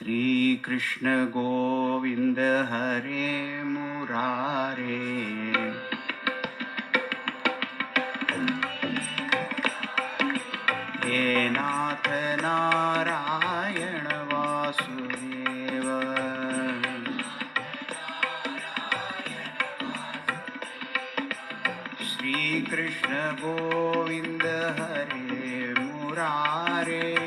श्री कृष्ण गोविंद हरे मुरारे। हे नाथ नारायण वासुदेव। श्री कृष्ण गोविंद हरे मुरारे।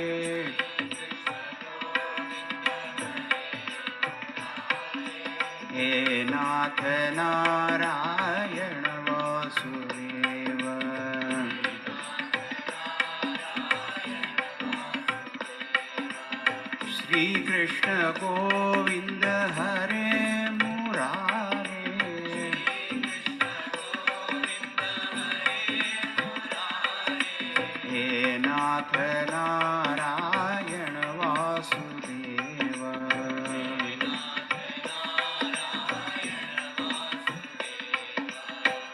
हे नाथ नारायण वासुदेव। श्री कृष्ण गोविंद हरे मुरारे। हे नाथ नारायण वासुदेव।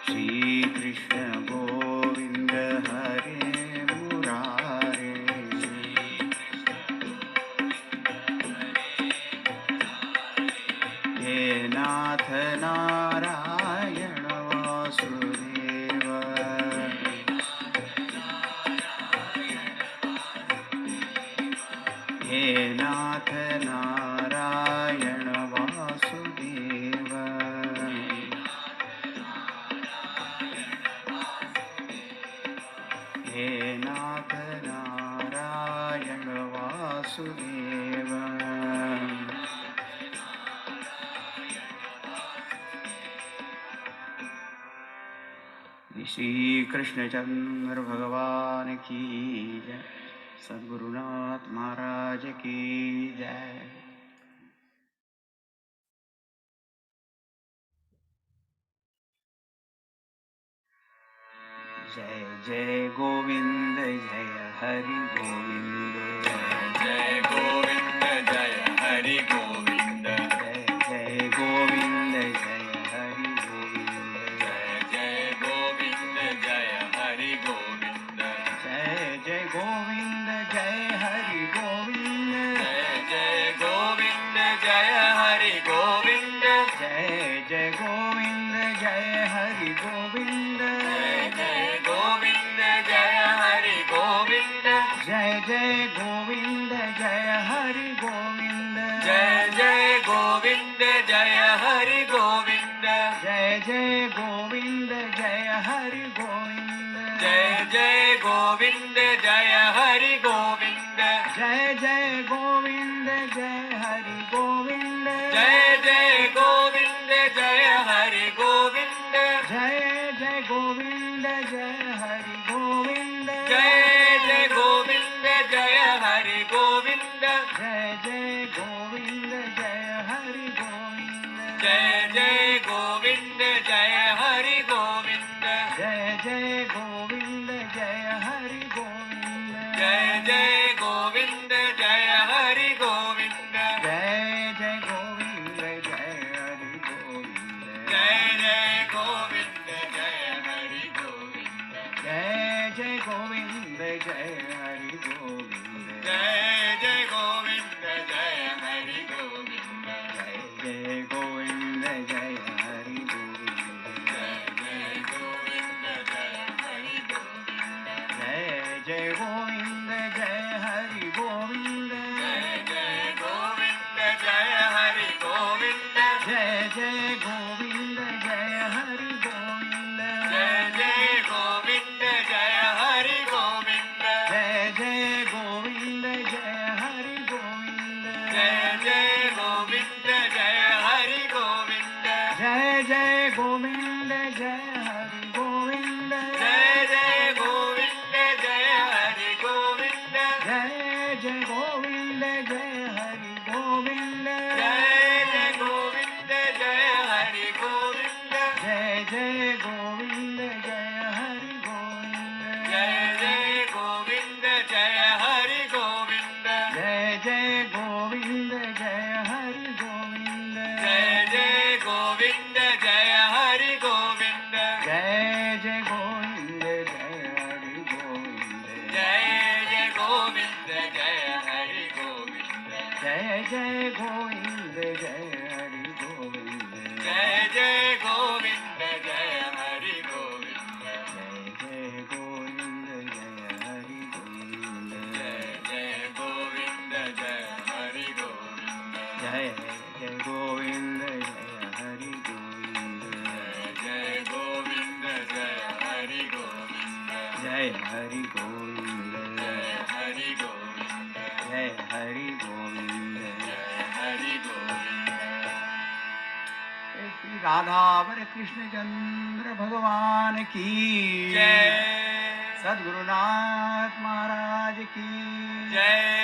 श्री कृष्ण गोविंद हरे मुरारे। हे नाथ नारायण वासुदेव। हे नाथ नारायण वासुदेव। हे नाथ नारायण वासुदेव। श्री कृष्णचंद्र भगवान की जय। सद्गुरुनाथ महाराज की जय। जय जय गोविंद जय हरि गोविंद। जय गोविंद जय हरि गोविंद। जय जय गोविंद जय हरि गोविंद। जय गोविंद जय हरि गोविंद। जय जय गोविंद जय हरि गोविंद। जय गोविंद जय हरि गोविंद। जय जय गोविंद जय हरि गोविंद। जय गोविंद जय हरि गोविंद। जय जय गोविंद जय हरि गोविंद। जय गोविंद जय हरि गोविंद। जय जय गोविंद जय हरि गोविंद। जय गोविंद जय हरि गोविंद। जय जय गोविंद जय हरि गोविंद। जय गोविंद जय हरि गोविंद। जय जय गोविंद जय हरि गोविंद। जय गोविंद जय हरि गोविंद। जय जय गोविंद जय हरि गोविंद। जय गोविंद जय हरि गोविंद। जय जय गोविंद जय हरि गोविंद। जय गोविंद जय हरि गोविंद। जय जय गोविंद जय हरि गोविंद। जय गोविंद जय हरि गोविंद। जय जय गोविंद जय हरि गोविंद। जय गोविंद जय हरि गोविंद। जय जय गोविंद जय हरि गोविंद। जय गोविंद जय हरि गोविंद। जय जय गोविंद जय हरि गोविंद। जय गोविंद जय हरि गोविंद। जय जय गोविंद जय हरि गोविंद। जय गोविंद जय हरि गोविंद। जय जय गोविंद जय हरि गोविंद। जय गोविंद जय हरि हरि गोविंद जय हरि गोविंद जय हरि गोविंद जय हरि गोविंद श्री राधावर कृष्ण चंद्र भगवान की जय सद्गुरुनाथ महाराज की जय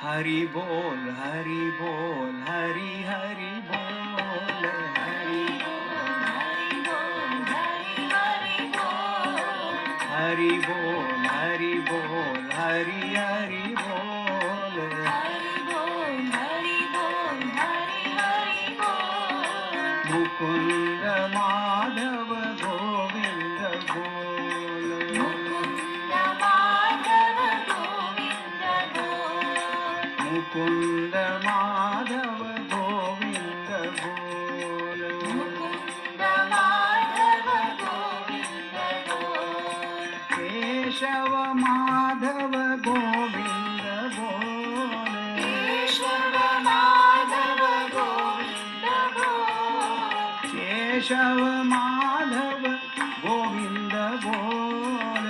हरि बोल हरि बोल हरि हरि बोल हरि हरि बोल हरि बोल हरि हरि बोल मुकुंद माधव गोविंद बोल मुकुंद माधव गोविंद बोल केशव माधव गोविंद बोल केशव माधव गोविंद बोल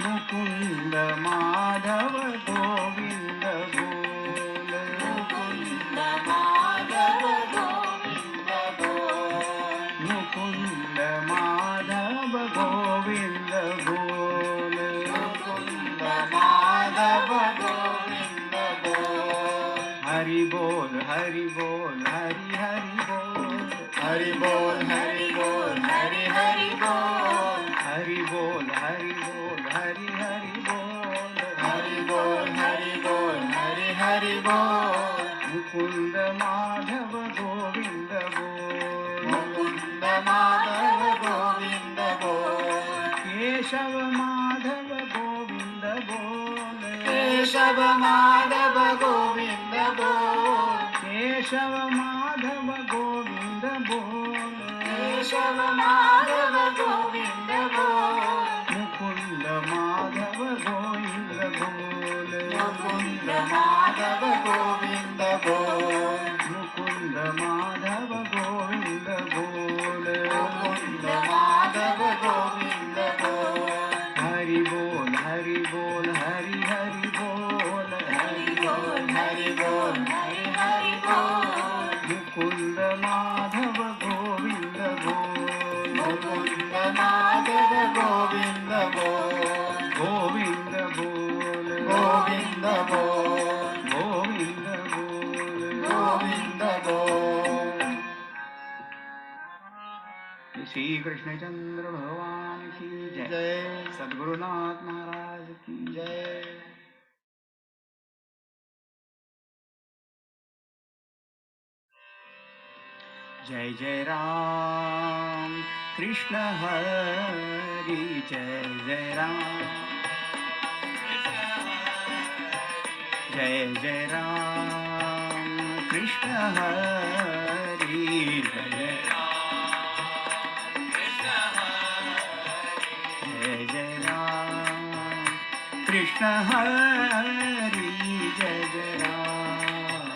मुकुंद माधव गोविंद बोल मुकुंद माधव गोविंद बोल हरि बोल हरि बोल हरि हरि बोल हरि बोल हरि बोल हरि हरि बोल हरि बोल हरि बोल हरि हरि बोल हरि बोल हरि बोल हरि हरि बोल मुकुंद माधव गोविंद बोल मुकुंद माधव गोविंद बोल केशव माधव गोविंद बोल केशव माधव गोविंद बोल केशव माधव गोविंद बोल केशव माधव गोविंद बोल मुकुंद माधव गोविंद बोल मुकुंद माधव गोविंद बोल मुकुंद माधव गोविंद बोल मुकुंद माधव गोविंद बोल हरि बोल हरि बोल हरि हरि बोल हरि बोल हरि बोल हरि हरि बोल मुकुंद माधव गोविंद बोल मुकुंद माधव गोविंद बोल गोविंद बोल गोविंद बोल गोविंद बोल गोविंद बोल श्री कृष्णचंद्र भगवान की जय जय सद्गुरुनाथ महाराज की जय जय जय राम कृष्ण हरि जय जय राम जय जय राम कृष्ण हरि जय जय जय जय राम कृष्ण हरि जय जय राम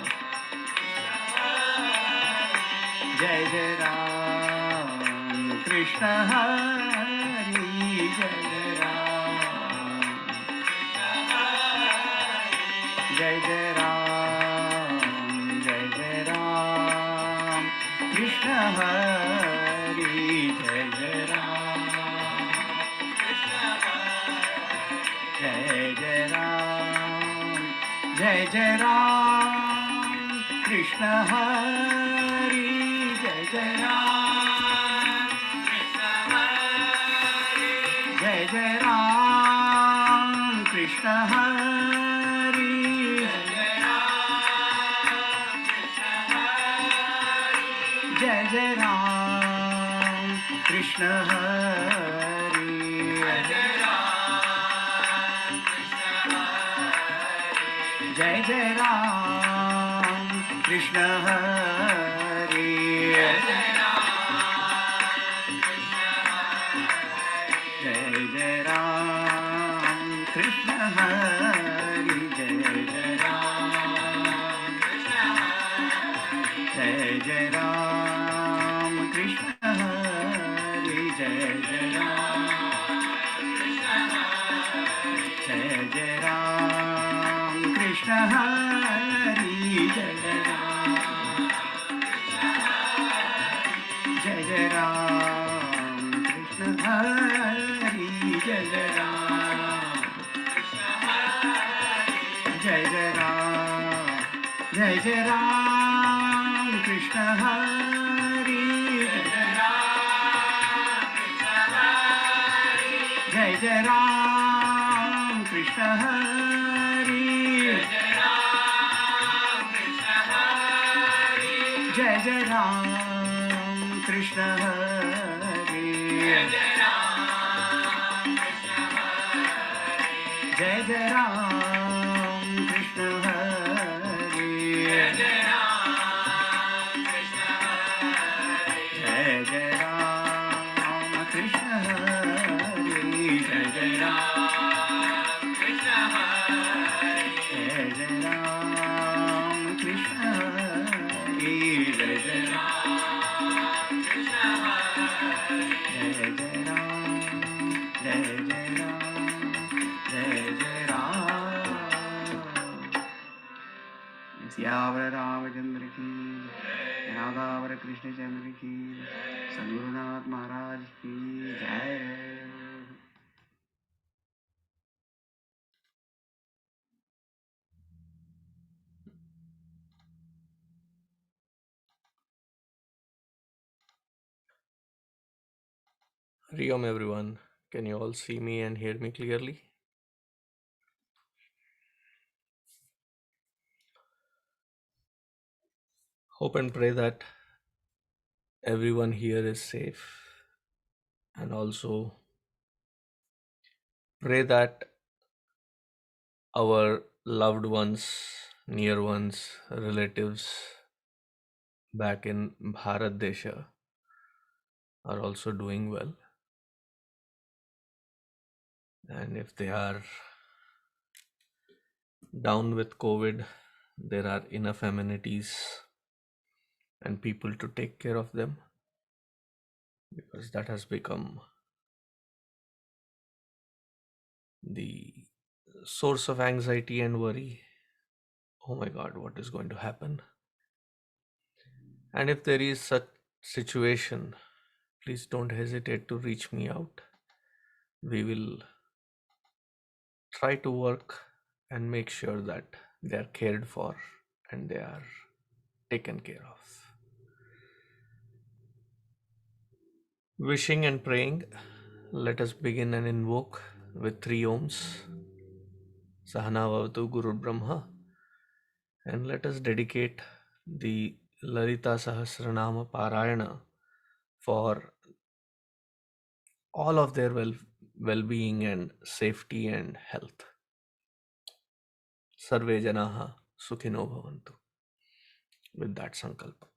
जय जय राम कृष्ण हरि जय जय राम जय जय राम जय जय राम कृष्ण हरि जय जय राम जय जय राम जय जय राम कृष्ण हरि जय जय राम जय जय राम कृष्ण हरि जय जय राम कृष्ण हरि जय जय राम कृष्ण हरि जय जय राम कृष्ण हरि हरि जय जय राम जय जय राम जय जय राम कृष्ण हरि जय जय राम कृष्ण हरि जय जय राम कृष्ण हरि जय जय राम कृष्ण हरि जय जय राम कृष्ण हरि जय जय राम कृष्ण हरि जय जय राम कृष्ण हरि जय जय राम कृष्ण हरि जय जय राम जय जय राम जय जय राम सियावर रामचंद्र की राधावर कृष्णचंद्र की सद्गुरुनाथ महाराज की जय Hari Om everyone. Can you all see me and hear me clearly? Hope and pray that everyone here is safe, and also pray that our loved ones, near ones, relatives back in Bharat Desha are also doing well. And if they are down with COVID, there are enough amenities and people to take care of them, because that has become the source of anxiety and worry. Oh my God, what is going to happen? And if there is such situation, please don't hesitate to reach me out. We will try to work and make sure that they are cared for and they are taken care of. Wishing and praying, let us begin and invoke with 3 ohms. Sahana Vavatu Guru Brahma, and let us dedicate the Lalita Sahasranama Parayana for all of their well-being and safety and health. Sarve Janaha Sukhino Bhavantu. With that sankalpa.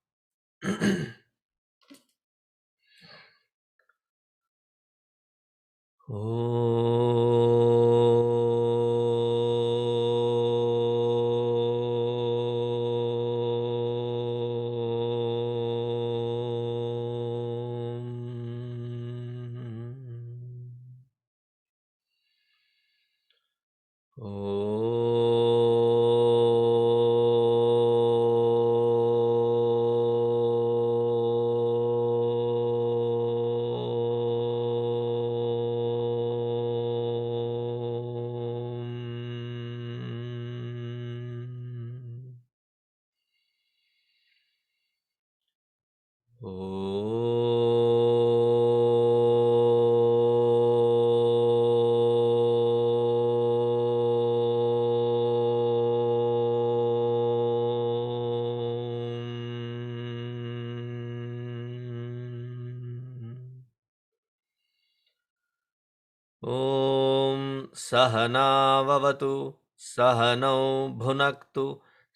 ॐ सहनाववतु सहनौ भुनक्तु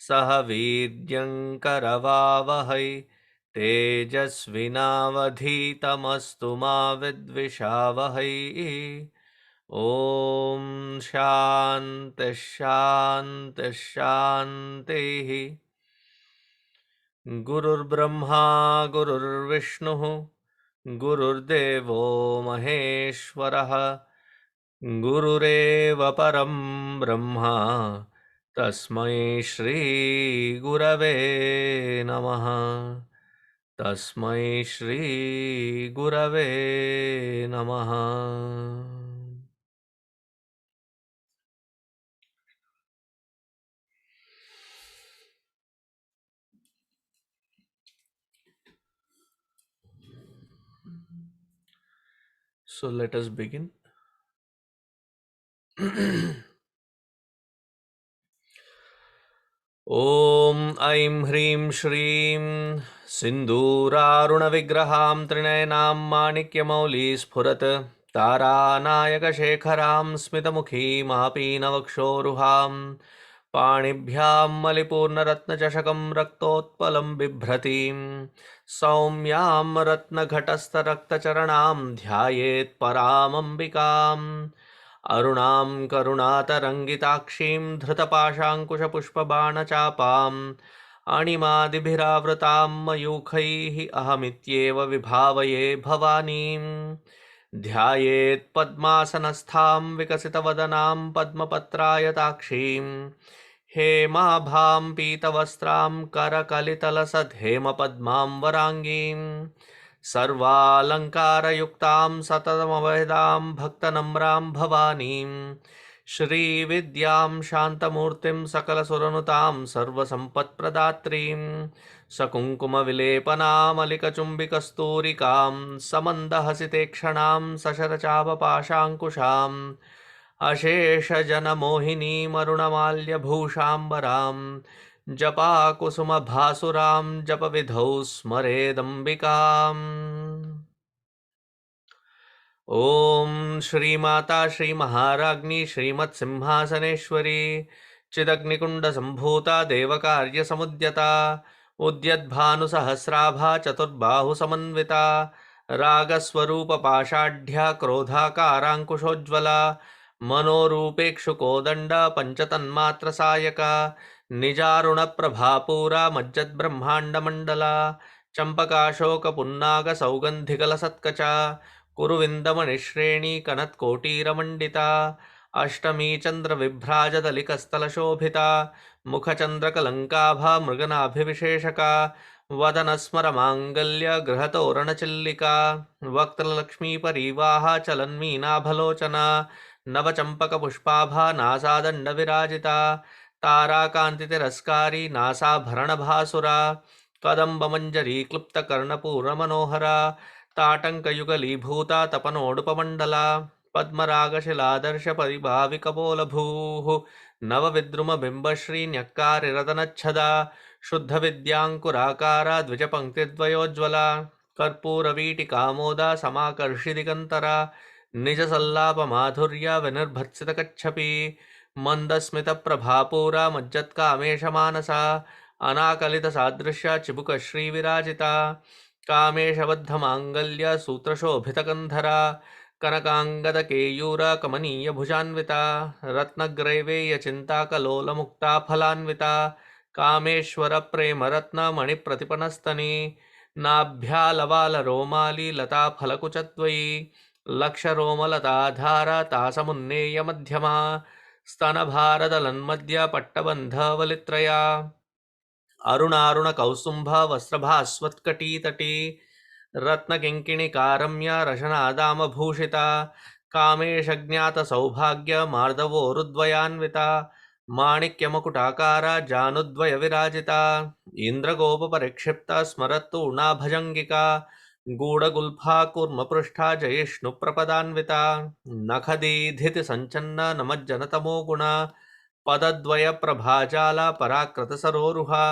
सह वीर्यङ्करवावहै तेजस्विनावधीतमस्तु मा विद्विषावहै ॐ शान्तिः शान्तिः शान्तिः गुरुर्ब्रह्मा गुरुर्विष्णुः गुरुर्देवो महेश्वरः गुरुरेव परं ब्रह्मा तस्मै श्रीगुरवे नमः तस्मै श्री गुरवे नमः. So let us begin. ॐ ऐं ह्रीं श्रीं सिन्दूरारुणविग्रहां त्रिनयनां माणिक्यमौलिस्फुरत् तारानायकशेखरां स्मितमुखीमापीनवक्षोरुहां पाणिभ्यां मलिपूर्णरत्नचषकं रक्तोत्पलं बिभ्रतीं सौम्यां रत्नघटस्थरक्तचरणां ध्यायेत् परामम्बिकाम् अरुणां करुणातरङ्गिताक्षीं धृतपाशाङ्कुशपुष्पबाणचापाम् अणिमादिभिरावृतां मयूखैः अहमित्येव विभावये भवानीं ध्यायेत् पद्मासनस्थां विकसितवदनां पद्मपत्रायताक्षीं हेमाभां पीतवस्त्रां करकलितलसद्धेमपद्मां वराङ्गीं सर्वालङ्कारयुक्तां सततमवेदां भक्तनम्रां भवानीं श्रीविद्यां शान्तमूर्तिं सकलसुरनुतां सर्वसम्पत्प्रदात्रीं सकुङ्कुमविलेपनामलिकचुम्बिकस्तूरिकां समन्दहसितेक्षणां सशरचापपाशाङ्कुशाम् अशेषजनमोहिनीमरुणमाल्यभूषाम्बरां जपाकुसुमभासुरां जपविधौ स्मरेदम्बिकाम्. ॐ श्रीमाता श्रीमहाराज्ञी श्रीमत्सिंहासनेश्वरी चिदग्निकुण्डसम्भूता देवकार्यसमुद्यता उद्यद्भानुसहस्राभा चतुर्बाहुसमन्विता रागस्वरूपपाषाढ्या क्रोधाकाराङ्कुशोज्ज्वला मनोरूपेक्षुकोदण्डा पञ्चतन्मात्रसायका निजारुणप्रभापूरा मज्जद्ब्रह्माण्डमण्डला चम्पकाशोकपुन्नागसौगन्धिकलसत्कचा कुरुविन्दमणिश्रेणी कनत्कोटीरमण्डिता अष्टमी चन्द्रविभ्राजदलिकस्थलशोभिता मुखचन्द्रकलङ्काभा मृगनाभिविशेषका वदनस्मरमाङ्गल्य गृहतोरणचिल्लिका वक्त्रलक्ष्मीपरीवाहा चलन्मीनाभलोचना नवचम्पकपुष्पाभा नासादण्डविराजिता ताराकान्तितिरस्कारी नासाभरणभासुरा कदम्बमञ्जरीक्लुप्तकर्णपूरमनोहरा ताटङ्कयुगलीभूता तपनोडुपमण्डला पद्मरागशिलादर्शपरिभाविकपोलभूः नवविद्रुमबिम्बश्रीन्यक्कारिरदनच्छदा शुद्धविद्याङ्कुराकारा द्विजपङ्क्तिद्वयोज्ज्वला कर्पूरवीटिकामोदा समाकर्षिदिगन्तरा निजसल्लापमाधुर्या विनिर्भत्सितकच्छपी मन्दस्मितप्रभापूरा मज्जत्कामेशमानसा अनाकलितसादृश्या चिबुकश्रीविराजिता कामेशबद्धमाङ्गल्य सूत्रशोभितकन्धरा कनकाङ्गदकेयूरा कमनीयभुजान्विता रत्नग्रैवेयचिन्ताकलोलमुक्ता फलान्विता कामेश्वरप्रेमरत्नमणिप्रतिपनस्तनी नाभ्यालवालरोमाली लताफलकुचत्वयी लक्षरोमलताधारा तासमुन्नेयमध्यमा स्तनभारदलन्मध्य पट्टबन्धवलित्रया अरुणारुणकौसुम्भ वस्त्रभास्वत्कटीतटी रत्नकिङ्किणिकारम्या रशनादामभूषिता कामेशज्ञातसौभाग्य मार्दवोरुद्वयान्विता माणिक्यमकुटाकारा जानुद्वयविराजिता इन्द्रगोपपरिक्षिप्ता स्मरत्तूर्णाभजङ्गिका गूढगुल्फा कूर्मपृष्ठा जयिष्णुप्रपदान्विता नखदीधितिसञ्चन्ना नमज्जनतमो गुणा पदद्वयप्रभाजाला पराकृतसरोरुहा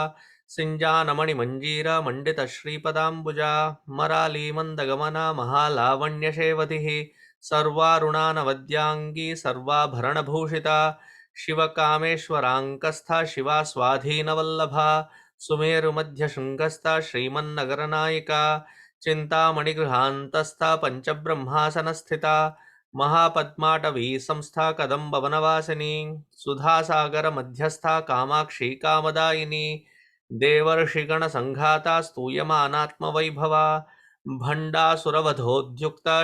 सिञ्जानमणिमञ्जीरा मण्डितश्रीपदाम्बुजा मरालीमन्दगमना महालावण्यशेवतिः सर्वारुणानवद्याङ्गी सर्वाभरणभूषिता शिवकामेश्वराङ्कस्था शिवा स्वाधीनवल्लभा सुमेरुमध्यशृङ्गस्था श्रीमन्नगरनायिका चिन्तामणिगृहान्तस्था पञ्चब्रह्मासनस्थिता महापद्माटवी संस्था कदम्बवनवासिनी सुधासागरमध्यस्था कामाक्षी कामदायिनी देवर्षिगणसङ्घाता स्तूयमानात्मवैभवा भण्डासुरवधोद्युक्ता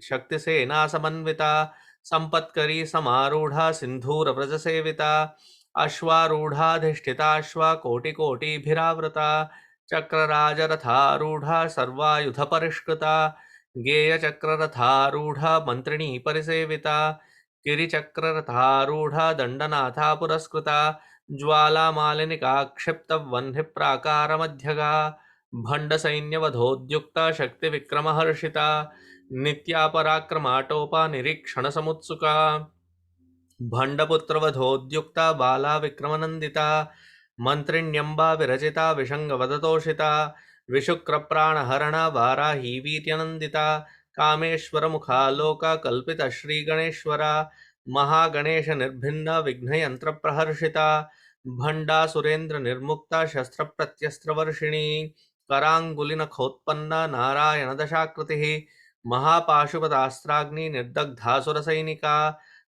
शक्तिसेनासमन्विता सम्पत्करी समारूढा सिन्धूरव्रजसेविता अश्वारूढाधिष्ठिताश्वा कोटिकोटिभिरावृता चक्रराजरथारूढा सर्वायुधपरिष्कृता गेयचक्ररथारूढा मन्त्रिणी परिसेविता गिरिचक्ररथारूढा दण्डनाथा पुरस्कृता ज्वालामालिनिका क्षिप्तवह्निप्राकारमध्यगा भण्डसैन्यवधोद्युक्ता शक्तिविक्रमहर्षिता नित्या पराक्रमाटोपा निरीक्षणसमुत्सुका भण्डपुत्रवधोद्युक्ता बाला विक्रमनन्दिता मन्त्रिण्यम्बा विरचिता विषङ्गवदतोषिता विशुक्रप्राणहरणा वाराही वीर्यनन्दिता कामेश्वरमुखालोका कल्पितश्रीगणेश्वरा महागणेशनिर्भिन्ना विघ्नयन्त्रप्रहर्षिता भण्डा सुरेन्द्रनिर्मुक्ता शस्त्रप्रत्यस्त्रवर्षिणी कराङ्गुलिनखोत्पन्ना नारायणदशाकृतिः महापाशुपतास्त्राग्नि निर्दग्धासुरसैनिका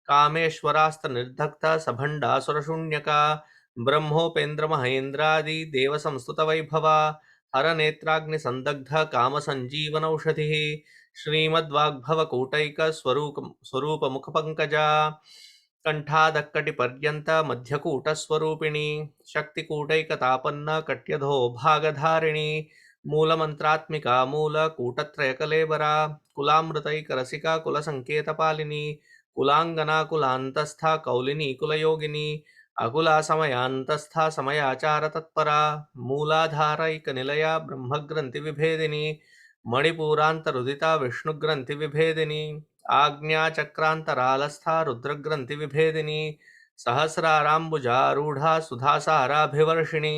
कामेश्वरास्तनिर्धक्ता सभण्डासुरशून्यका ब्रह्मोपेन्द्रमहेन्द्रादि देवसंस्तुतवैभवा हरनेत्राग्निसन्दग्ध कामसञ्जीवनौषधिः श्रीमद्वाग्भवकूटैक स्वरूपमुखपङ्कजा कण्ठादक्कटिपर्यन्त मध्यकूटस्वरूपिणी शक्तिकूटैकतापन्न कट्यधो भागधारिणी मूलमन्त्रात्मिका मूलकूटत्रयकलेबरा कुलामृतैकरसिका कुलसङ्केतपालिनी कुलाङ्गना कुलान्तस्था कौलिनी कुलयोगिनी अकुला समयान्तस्था समयाचार तत्परा मूलाधारैकनिलया ब्रह्मग्रन्थिविभेदिनी मणिपूरान्तरुदिता विष्णुग्रन्थिविभेदिनी आज्ञाचक्रान्तरालस्था रुद्रग्रन्थिविभेदिनी सहस्राराम्बुजारूढा सुधासाराभिवर्षिणी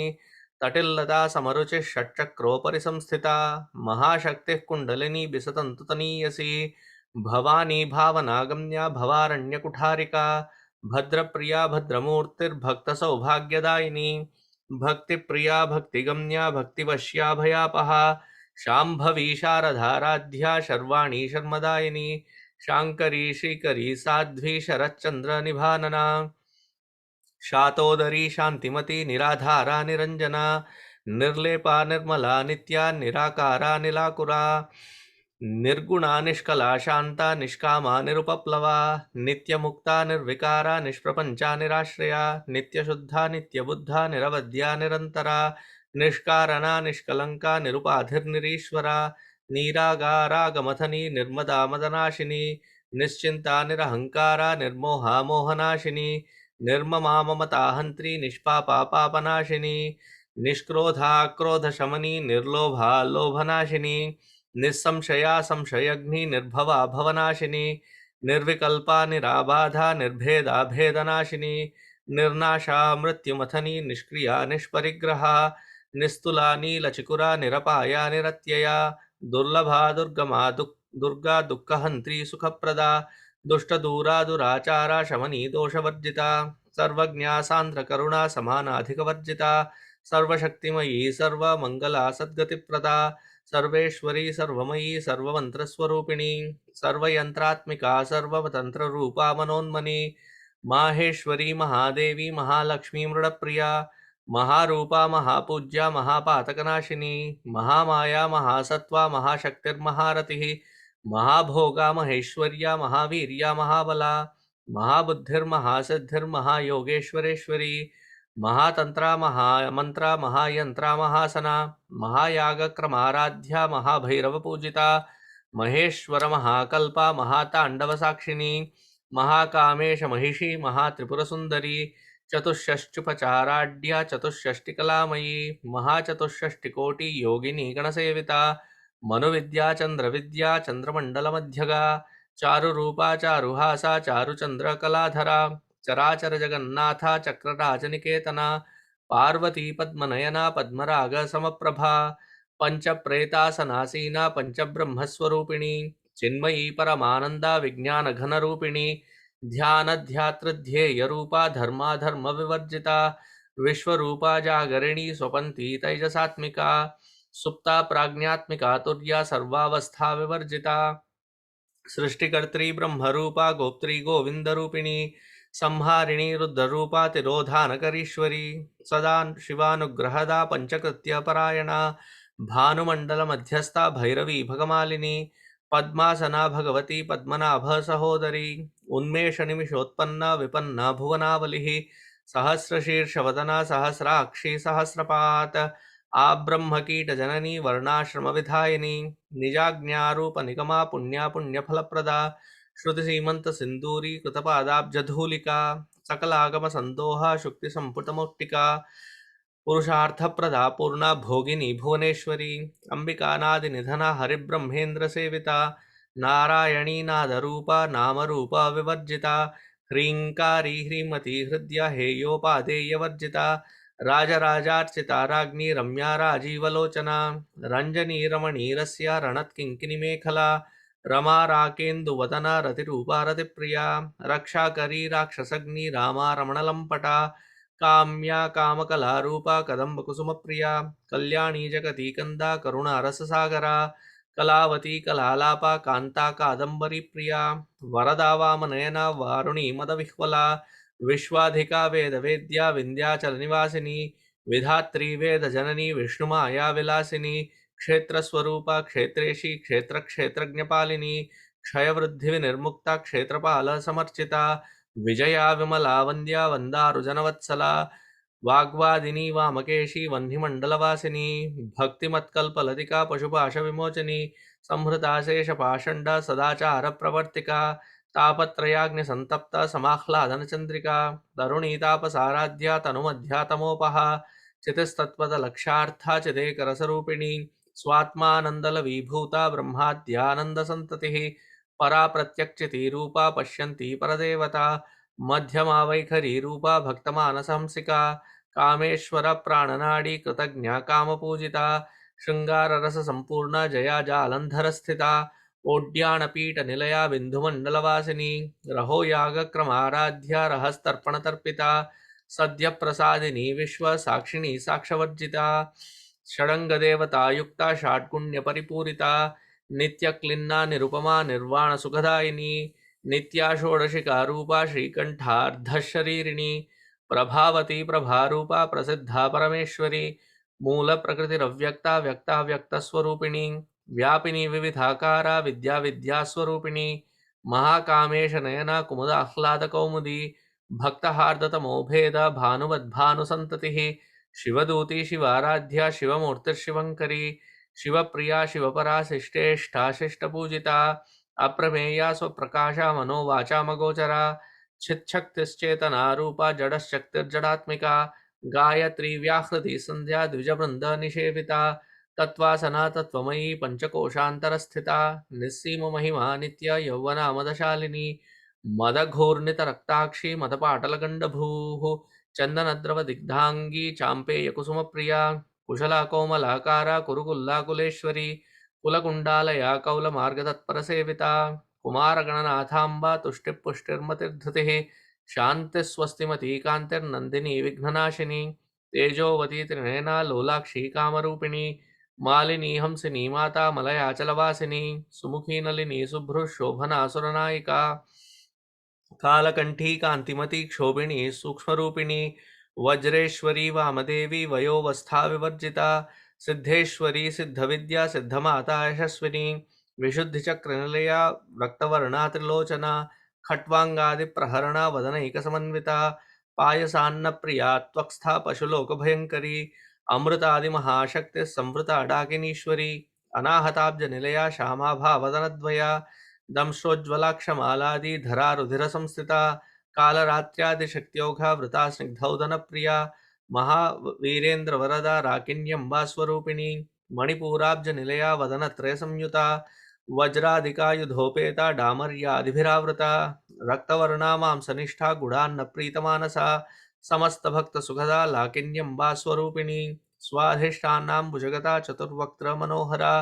तटिल्लता समरुचिः षट्चक्रोपरि संस्थिता महाशक्तिः कुण्डलिनी बिसतन्तुतनीयसी भवानी भावनागम्या भवारण्यकुठारिका भद्रप्रिया भद्रमूर्तिर्भक्तसौभाग्यदायिनी भक्तिप्रिया भक्तिगम्या भक्तिवश्या भयापहा शाम्भवी शारदाराध्या शर्वाणी शर्मदायिनी शाङ्करी श्रीकरी साध्वी शरच्चन्द्रनिभानना शातोदरी शान्तिमती निराधारा निरञ्जना निर्लेपा निर्मला नित्या निराकारा निलाकुरा निर्गुणा निष्कला शान्ता निष्कामा निरुपप्लवा नित्यमुक्ता निर्विकारा निष्प्रपञ्चा निराश्रया नित्यशुद्धा नित्यबुद्धा निरवध्या निरन्तरा निष्कारणा निष्कलङ्का निरुपाधिर्निरीश्वरा नीरागारागमथनी निर्मदा मदनाशिनी निश्चिन्ता निरहङ्कारा निर्मोहा मोहनाशिनी निर्ममा ममताहन्त्री निष्पापा पापनाशिनी निष्क्रोधा क्रोधशमनी निर्लोभा लोभनाशिनी निस्संशया संशयग्नि निर्भवा भवनाशिनी निर्विकल्पा निराबाधा निर्भेदा भेदनाशिनी निर्नाशा मृत्युमथनी निष्क्रिया निष्परिग्रहा निस्तुला नीलचिकुरा निरपाया निरत्यया दुर्लभा दुर्गमा दुर्गा दुःखहन्त्री सुखप्रदा दुष्टदूरा दुराचारा शमनी दोषवर्जिता सर्वज्ञा सान्द्रकरुणा समानाधिकवर्जिता सर्वशक्तिमयी सर्वमङ्गला सद्गतिप्रदा सर्वेश्वरी सर्वमयी सर्वमन्त्रस्वरूपिणी सर्वयन्त्रात्मिका सर्वतन्त्ररूपा मनोन्मनी माहेश्वरी महादेवी महालक्ष्मी मृडप्रिया महारूपा महापूज्या महापातकनाशिनी महामाया महासत्त्वा महाशक्तिर्महारतिः महाभोगा महेश्वर्या महावीर्या महाबला महाबुद्धिर्महासिद्धिर्महायोगेश्वरेश्वरी महातंत्रा महामंत्रा महायंत्रा महासना महायागक्रमाराध्या महाभैरवपूजिता महेश्वर महाकल्पा महातांडवसाक्षिणी महाकामेश महिषी महात्रिपुरसुंदरी चतुष्षष्टुपचाराढ्या चतुष्षष्टिकलामयी महाचतुष्षष्टिकोटि योगिनी गणसेविता मनुविद्या चंद्रविद्या चंद्रमंडलमध्यगा चारुरूपा चारुहासा चारुचंद्रकलाधरा चराचर जगन्नाथा चक्रराजनिकेतना पार्वती पद्मनयना पद्मराग समप्रभा पंचप्रेतासनासीना पंचब्रह्मस्वरूपिणी चिन्मयी परमानंदा विज्ञान घनरूपिणी ध्यानध्यातृध्येय रूपा धर्माधर्म विवर्जिता विश्वरूपा जागरिणी स्वपन्ती तैजसात्मिका सुप्ता प्राज्ञात्मिका तुर्या सर्वावस्था विवर्जिता सृष्टिकर्त्री ब्रह्मरूपा गोप्त्री गोविंदरूपिणी संहारिणी रुद्ररूपा तिरोधानकरीश्वरी सदा शिवानुग्रहदा पंचकृत्यपरायणा भानुमंडल मध्यस्था भैरवी भगमालिनी पद्मासना भगवती पद्मनाभ सहोदरी उन्मेष निमिषोत्पन्ना विपन्ना भुवनावलिः सहस्रशीर्षवदना सहस्राक्षी सहस्रपात आब्रह्मकीटजननी वर्णाश्रमविधायिनी निजाज्ञारूपनिगमा पुण्या पुण्यफलप्रदा श्रुतिसीमन्तसिन्दूरी कृतपादाब्जधूलिका सकलागमसन्दोहा शुक्तिसम्पुटमौक्तिका पुरुषार्थप्रदा पूर्णा भोगिनी भुवनेश्वरी अम्बिकानादिनिधना हरिब्रह्मेन्द्रसेविता नारायणी नादरूपा नामरूपा विवर्जिता ह्रीङ्कारी ह्रीमती हृद्या हेयोपादेयवर्जिता राजराजार्चिता राज्ञी रम्या राजीवलोचना रञ्जनी रमणीरस्या रणत्किङ्किणीमेखला रमा राकेन्दुवदना रतिरूपा रतिप्रिया रक्षाकरी राक्षसग्नि रामा रमणलम्पटा काम्या कामकलारूपा कदम्बकुसुमप्रिया कल्याणी जगतीकन्दा करुणारससागरा कलावती कलालापा कान्ता कादम्बरी प्रिया वरदा वामनयना वारुणी मदविह्वला विश्वाधिका वेदवेद्या विन्ध्याचलनिवासिनी विधात्री वेदजननी विष्णुमाया विलासिनी क्षेत्रस्वरूपा क्षेत्रेशी क्षेत्रक्षेत्रज्ञपालिनी क्षयवृद्धिविनिर्मुक्ता क्षेत्रपालसमर्चिता विजया विमला वन्द्या वन्दारुजनवत्सला वाग्वादिनी वामकेशी वह्निमण्डलवासिनी भक्तिमत्कल्पलतिका पशुपाशविमोचनी संहृता शेषपाषण्डा सदाचारप्रवर्तिका तापत्रयाग्निसन्तप्ता समाह्लादनचन्द्रिका तरुणी तापसाराध्या तनुमध्यातमोपहा चितिस्तत्पदलक्ष्यार्था चिदेकरसरूपिणी स्वात्मानन्दलवीभूता ब्रह्माद्यानन्दसन्ततिः परा प्रत्यक्षितीरूपा पश्यन्ती परदेवता मध्यमा वैखरी रूपा भक्तमानसहंसिका कामेश्वर प्राणनाडी कृतज्ञा कामपूजिता शृंगाररससम्पूर्णा जया जालन्धरस्थिता ओड्याणपीठनिलया बिन्दुमण्डलवासिनी रहो यागक्रमाराध्या रहस्तर्पणतर्पिता सद्यप्रसादिनी विश्वसाक्षिणी साक्षवर्जिता षडङ्गदेवतायुक्ता षाड्गुण्यपरिपूरिता नित्यक्लिन्ना निरुपमा निर्वाणसुखदायिनी नित्या षोडशिका रूपा श्रीकण्ठार्धशरीरिणी प्रभावती प्रभारूपा प्रसिद्धा परमेश्वरी मूलप्रकृतिरव्यक्ता व्यक्ताव्यक्तस्वरूपिणी व्यापिनी विविधाकारा विद्या विद्यास्वरूपिणी महाकामेश नयना कुमुदाह्लादकौमुदी भक्तहार्दतमोभेद भानुवद्भानुसन्ततिः शिवदूती शिवाराध्या शिवमूर्तिर्शिवङ्करी शिवप्रिया शिवपरा शिष्टेष्ठा शिष्टपूजिता अप्रमेया स्वप्रकाशा मनोवाचामगोचरा चिच्छक्तिश्चेतना रूपा जडशक्तिर्जडात्मिका गायत्री व्याहृति संध्या द्विजवृंद निषेविता तत्वासना तत्वमयी पंचकोशान्तरस्थिता निस्सीम महिमा नित्य यौवना मदशालिनी मदघूर्णितरक्ताक्षी मदपाटलगण्डभूः चन्दनद्रवदिग्धाङ्गी चाम्पेयकुसुमप्रिया कुशला कोमलाकारा कुरुकुल्लाकुलेश्वरी कुलकुण्डालया कौलमार्गतत्परसेविता कुमारगणनाथाम्बा तुष्टिपुष्टिर्मतिर्धृतिः शान्तिस्वस्तिमती कान्तिर्नन्दिनी विघ्ननाशिनी तेजोवती त्रिनयना लोलाक्षी कामरूपिणी मालिनी हंसिनी माता मलयाचलवासिनी सुमुखी नलिनी शुभ्रुशोभना सुरनायिका कालकंठी कांतिमती क्षोभिणी सूक्ष्मरूपिणी वज्रेश्वरी वामदेवी वयोवस्था विवर्जिता सिद्धेश्वरी सिद्धविद्या सिद्धमाता यशस्विनी विशुद्धिचक्रनिलया रक्तवर्णा त्रिलोचना खट्वांगादिप्रहरणा वदनैकसमन्विता पायसान्नप्रिया त्वक्स्था पशुलोकभयङ्करी अमृतादिमहाशक्तिः संवृता डाकिनीश्वरी अनाहताब्जनिलया श्यामा भावदनद्वया दंश्रोज्ज्वलाक्षमालादिधरा रुधिरसंस्थिता कालरात्र्यादिशक्त्योघा वृता स्निग्धौदनप्रिया महावीरेन्द्रवरदा राकिन्यम्बा स्वरूपिणी मणिपूराब्जनिलया वदनत्रयसंयुता वज्राधिकायुधोपेता डामर्यादिभिरावृता रक्तवर्णा मांसनिष्ठा गुडान्नप्रीतमानसा समस्तभक्तसुखदा लाकिन्यम्बा स्वरूपिणी स्वाधिष्ठानां भुजगता चतुर्वक्त्र मनोहरा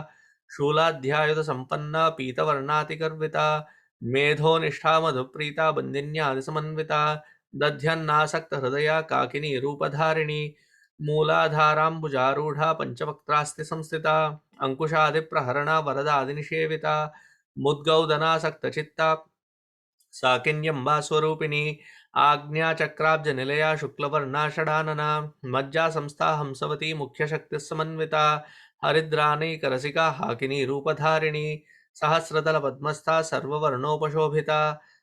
शूलाध्यायुधसम्पन्ना पीतवर्णातिगर्विता मेधोनिष्ठा मधुप्रीता बन्दिन्यादिसमन्विता दध्यन्नासक्तहृदया काकिनी रूपधारिणी मूलाधाराम्बुजारूढा पञ्चवक्त्रास्ति संस्थिता अंकुशादिप्रहरणा वरदादिनिषेविता मुद्गौदनासक्तचित्ता साकिन्यम्बा स्वरूपिणी आज्ञाचक्राब्जनिलया शुक्लवर्णा षडानना मज्जा संस्था हंसवती मुख्यशक्तिस्समन्विता हरिद्रानैकरसिका हाकिनी रूपधारिणी सहस्रदलपद्मस्था सर्ववर्णोपशोभिता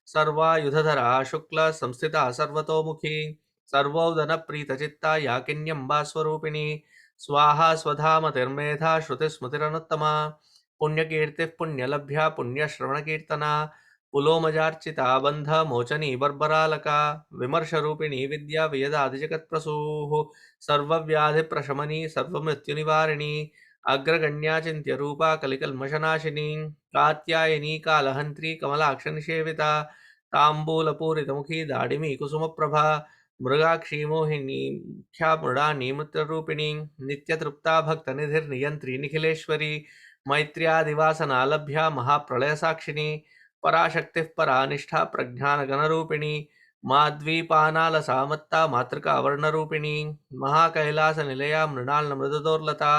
सर्वायुधधरा शुक्ल संस्थिता सर्वतोमुखी सर्वोदनप्रीतचित्ता याकिन्यम्बा स्वरूपिणी स्वाहा स्वधा मतिर्मेधा श्रुतिस्मृतिरनुत्तमा पुण्यकीर्तिः पुण्यलभ्या पुण्यश्रवणकीर्तना पुलोमजार्चिता बन्ध मोचनी बर्बरालका विमर्शरूपिणी विद्या वेदादिजगत्प्रसूः सर्वव्याधिप्रशमनी सर्वमृत्युनिवारिणी अग्रगण्या चिन्त्यरूपा कलिकल्मषनाशिनी कात्यायनी कालहन्त्री कमलाक्षनिषेविता ताम्बूलपूरितमुखी दाडिमी कुसुमप्रभा मृगाक्षी मोहिनी ख्या मृडानी मित्ररूपिणी नित्यतृप्ता भक्तनिधिर्नियन्त्री निखिलेश्वरी मैत्र्यादिवासनालभ्या महाप्रलयसाक्षिणी पराशक्तिः परानिष्ठा प्रज्ञानगणरूपिणी माद्वीपानालसामत्ता मातृकावर्णरूपिणी महाकैलासनिलया मृणालमृदुदोर्लता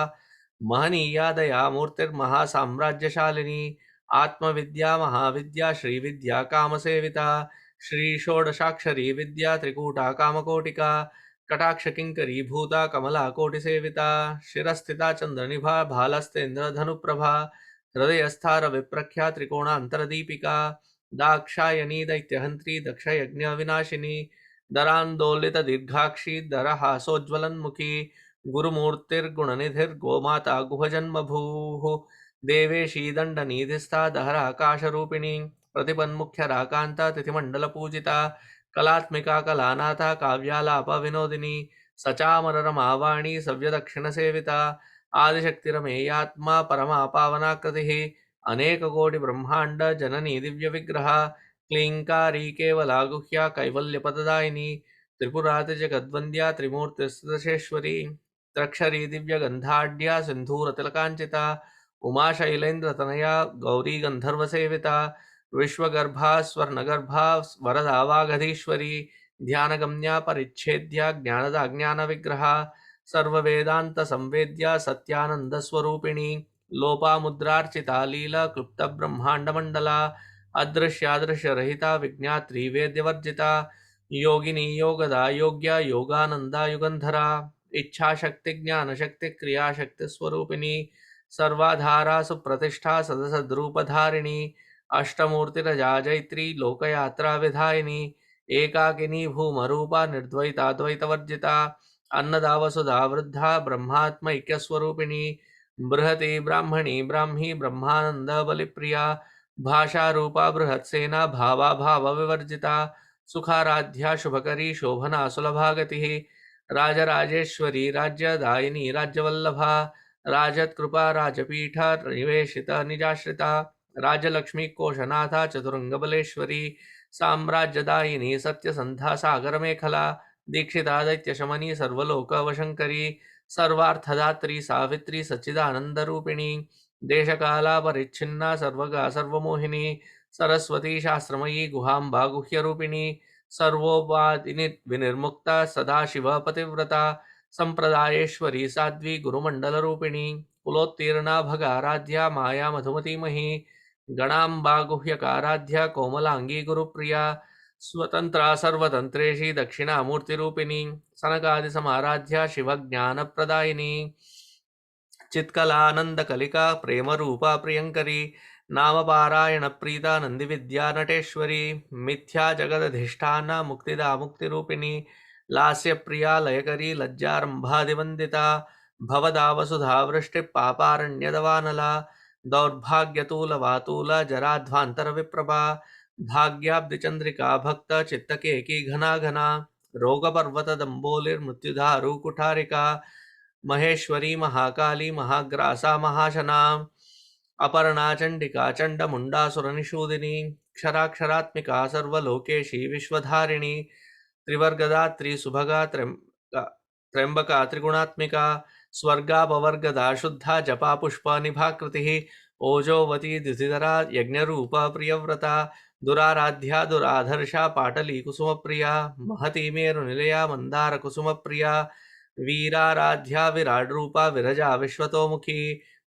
महनीया दया मूर्तिर्महासाम्राज्यशालिनी आत्मविद्या महाविद्या श्रीविद्या कामसेविता श्री षोडशाक्षरी विद्या त्रिकूटा कामकोटिका कटाक्षकिङ्करी भूता कमला कोटिसेविता शिरस्थिता चन्द्रनिभा भालस्तेन्द्रधनुप्रभा हृदयस्थार विप्रख्या त्रिकोणान्तरदीपिका दाक्षायणी दैत्यहन्त्री दक्षयज्ञविनाशिनी दरान्दोलित दीर्घाक्षी दरहासोज्ज्वलन्मुखी गुरुमूर्तिर्गुणनिधिर्गोमाता गुहजन्मभूः देवेशी दण्डनिधिस्था दहराकाशरूपिणी प्रतिपन्मुख्यराकान्ता तिथिमण्डलपूजिता कलात्मिका कलानाथा काव्यालापविनोदिनी सचामररमावाणी सव्यदक्षिणसेविता आदिशक्तिरमेयात्मा परमा पावनाकृतिः अनेककोटिब्रह्माण्ड जननी दिव्यविग्रह क्लीङ्कारी केवला गुह्या कैवल्यपददायिनी त्रिपुरातिजगद्वन्द्या त्रिमूर्तिस्थितशेश्वरी त्रक्षरी दिव्यगन्धाढ्या सिन्धूरतिलकाञ्चिता उमाशैलेन्द्रतनया गौरी गन्धर्वसेविता विश्वगर्भा स्वर्णगर्भा वरदा वागधीश्वरी ध्यानगम्या परिच्छेद्या ज्ञानदा ज्ञानविग्रहा सर्ववेदान्तसंवेद्या सत्यानन्दस्वरूपिणी लोपामुद्रार्चिता लीला क्लुप्तब्रह्माण्डमण्डला अदृश्यादृश्यरहिता विज्ञात्री वेद्यवर्जिता योगिनी योगदा योग्या योगानन्दा युगन्धरा इच्छाशक्ति ज्ञानशक्ति क्रियाशक्ति स्वरूपिणी सर्वाधारा सुप्रतिष्ठा सदसद्रूपधारिणी अष्टमूर्तिरजा जैत्री लोकयात्रा विधायिनी एकाकिनी भूमरूपा निर्द्वैताद्वैतवर्जिता अन्नदा वसुधा वृद्धा ब्रह्मात्मैक्यस्वरूपिणी बृहती ब्राह्मणी ब्राह्मी ब्रह्मानंद बलिप्रिया भाषा रूपा बृहत्सेना भावा भाव विवर्जिता सुखाराध्या शुभकरी शोभना सुलभा गतिः राजराजेश्वरी राज्यदायिनी राज्यवल्लभा राजत्कृपा राजपीठा निवेशिता निजाश्रिता राजलक्ष्मी कोशनाथा चतुरंगबलेश्वरी साम्राज्यदायिनी सत्यसंधा सागरमेखला दीक्षिता दैत्यशमनी सर्वलोकवशंकरी सर्वार्थदात्री सावित्री सच्चिदानंदरूपिणी देशकाला परिच्छिन्ना सर्वगा सर्वमोहिनी सरस्वती शास्त्रमयी गुहांबा गुह्यरूपिणी सर्वोपाधिनि विनिर्मुक्ता सदाशिव पतिव्रता संप्रदायेश्वरी साध्वी गुरुमंडलरूपिणी कुलोत्तीर्णा भगाराध्या माया मधुमतीमही गणांबा गुह्यकाराध्या कोमलांगी गुरुप्रिया स्वतंत्रा सर्वतंत्रेशी दक्षिणामूर्तिरूपिणी सनकादिसमाराध्या शिवज्ञानप्रदायिनी चित्कलानंदकलिका प्रेमरूपा प्रियंकरी नामपारायण प्रीता नंदिविद्या नटेश्वरी मिथ्या जगदधिष्ठाना मुक्तिदा मुक्तिरूपिणी लास्यप्रिया लयकरी लज्जारंभादिवंदिता भवदा वसुधा वृष्टि पापारण्यदवानला दौर्भाग्यतूलवातूला जराध्वांतरविप्रभा भाग्याब्दिचंद्रिका भक्त चित्तकेकी घना घना रोगपर्वतदम्बोलिर्मृत्युधारुकुठारिका महेश्वरी महाकाली महाग्रासा महाशना अपर्णा चंडिका चंडमुंडासुरनिषूदिनी क्षराक्षरात्मिका सर्वलोकेशी विश्वधारिणी त्रिवर्गदात्री सुभगा त्र्यंबका त्रिगुणात्मिका स्वर्गापवर्गदा शुद्धा जपा पुष्पा निभाकृतिः ओजोवती द्युतिधरा यज्ञरूपा प्रियव्रता दुराराध्या दुराधर्षा पाटली कुसुमप्रिया महती मेरुनिलया मंदार कुसुमप्रिया वीराराध्या विराट रूपा विरजा विश्वतोमुखी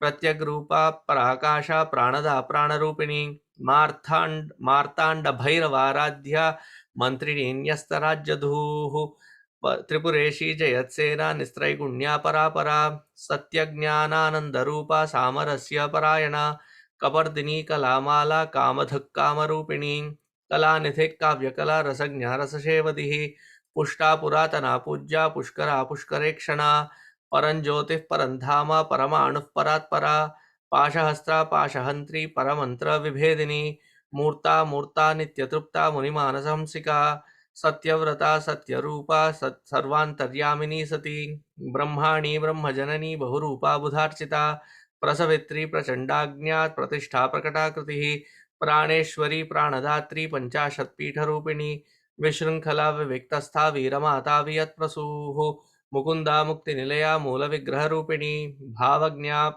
प्रत्यग रूपा पराकाशा प्राणदा प्राणरूपिणी मार्तांड भैरवाराध्या मंत्रिणी न्यस्तराज्यधूः त्रिपुरेशी जयत्सेना निस्त्रैगुण्या परापरा सत्यज्ञानानंदरूपा सामरस्य परायणा कपर्दिनी कलामाला कामधक्कामरूपिणी कलानिधि काव्यकला रसज्ञा रससेवदिः पुष्टा पुरातना पूज्या पुष्करा पुष्करेक्षणा परं ज्योतिः परं धाम परमाणुः परात्परा पाशहस्त्रा पाशहन्त्री परमन्त्रविभेदिनी मूर्ता मूर्ता नित्यतृप्ता मुनिमानसहंसिका सत्यव्रता सत्यरूपा सर्वान्तर्यामिनी सती ब्रह्माणी ब्रह्मजननी बहुरूपा बुधार्चिता प्रसवित्री प्रचण्डाज्ञा प्रतिष्ठा प्रकटाकृतिः प्राणेश्वरी प्राणदात्री पञ्चाशत्पीठरूपिणी विशृङ्खला विविक्तस्था वीरमाता वियत्प्रसूः मुकुन्दा मुक्तिनिलया मूलविग्रहरूपिणी भावज्ञा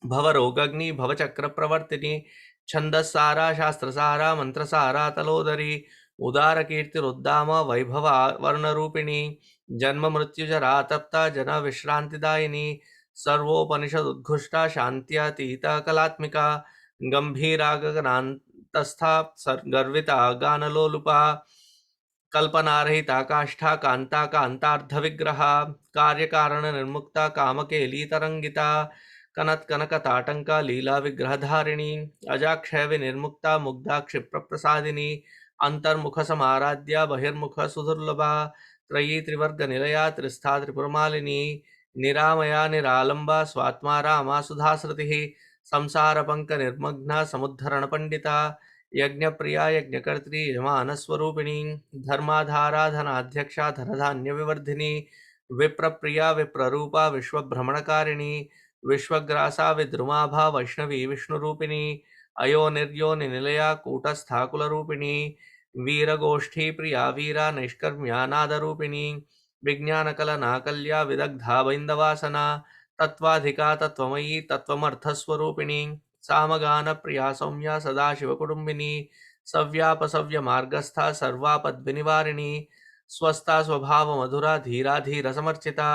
भवरोगग्नि भवचक्रप्रवर्तिनी छन्दस्सारा शास्त्रसारा मन्त्रसारा तलोदरी उदारकीर्तिरुद्दाम वैभवा वर्णरूपिणी जन्ममृत्युजरा तप्ता जनविश्रान्तिदायिनी सर्वोपनिषदुद्घुष्टा शान्त्यतीता कलात्मिका गम्भीरा गगनान्तस्था गर्विता गानलोलुपा कल्पनारहिता काष्ठा कान्ता कान्तार्धविग्रहा कार्यकारणनिर्मुक्ता कामकेलीतरङ्गिता कनत्कनकताटङ्का लीलाविग्रहधारिणी अजाक्षयविनिर्मुक्ता मुग्धा क्षिप्रप्रसादिनी अन्तर्मुखसमाराध्या बहिर्मुखसुदुर्लभा त्रयी त्रिवर्गनिलया त्रिस्था त्रिपुरमालिनी निरामया निरालम्बा स्वात्मा रामा सुधासृतिः संसारपङ्कनिर्मग्ना समुद्धरणपण्डिता यज्ञप्रिया यज्ञकर्त्री यजमानस्वरूपिणी धर्माधारा धनाध्यक्षा धनधान्यविवर्धिनी विप्रप्रिया विप्ररूपा विश्वभ्रमणकारिणी विश्वग्रासा विद्रुमाभा वैष्णवी विष्णुरूपिणी अयो निर्योनिनिलया कूटस्था कुलरूपिणी वीरगोष्ठी प्रिया वीरा नैष्कर्म्या नादरूपिणी विज्ञानकलनाकल्या विदग्धा बैन्दवासना तत्त्वाधिका तत्त्वमयी तत्त्वमर्थस्वरूपिणी सामगानप्रिया सौम्या सदाशिवकुटुम्बिनी सव्यापसव्यमार्गस्था सर्वापद्विनिवारिणी स्वस्था स्वभावमधुरा धीरा धीरसमर्चिता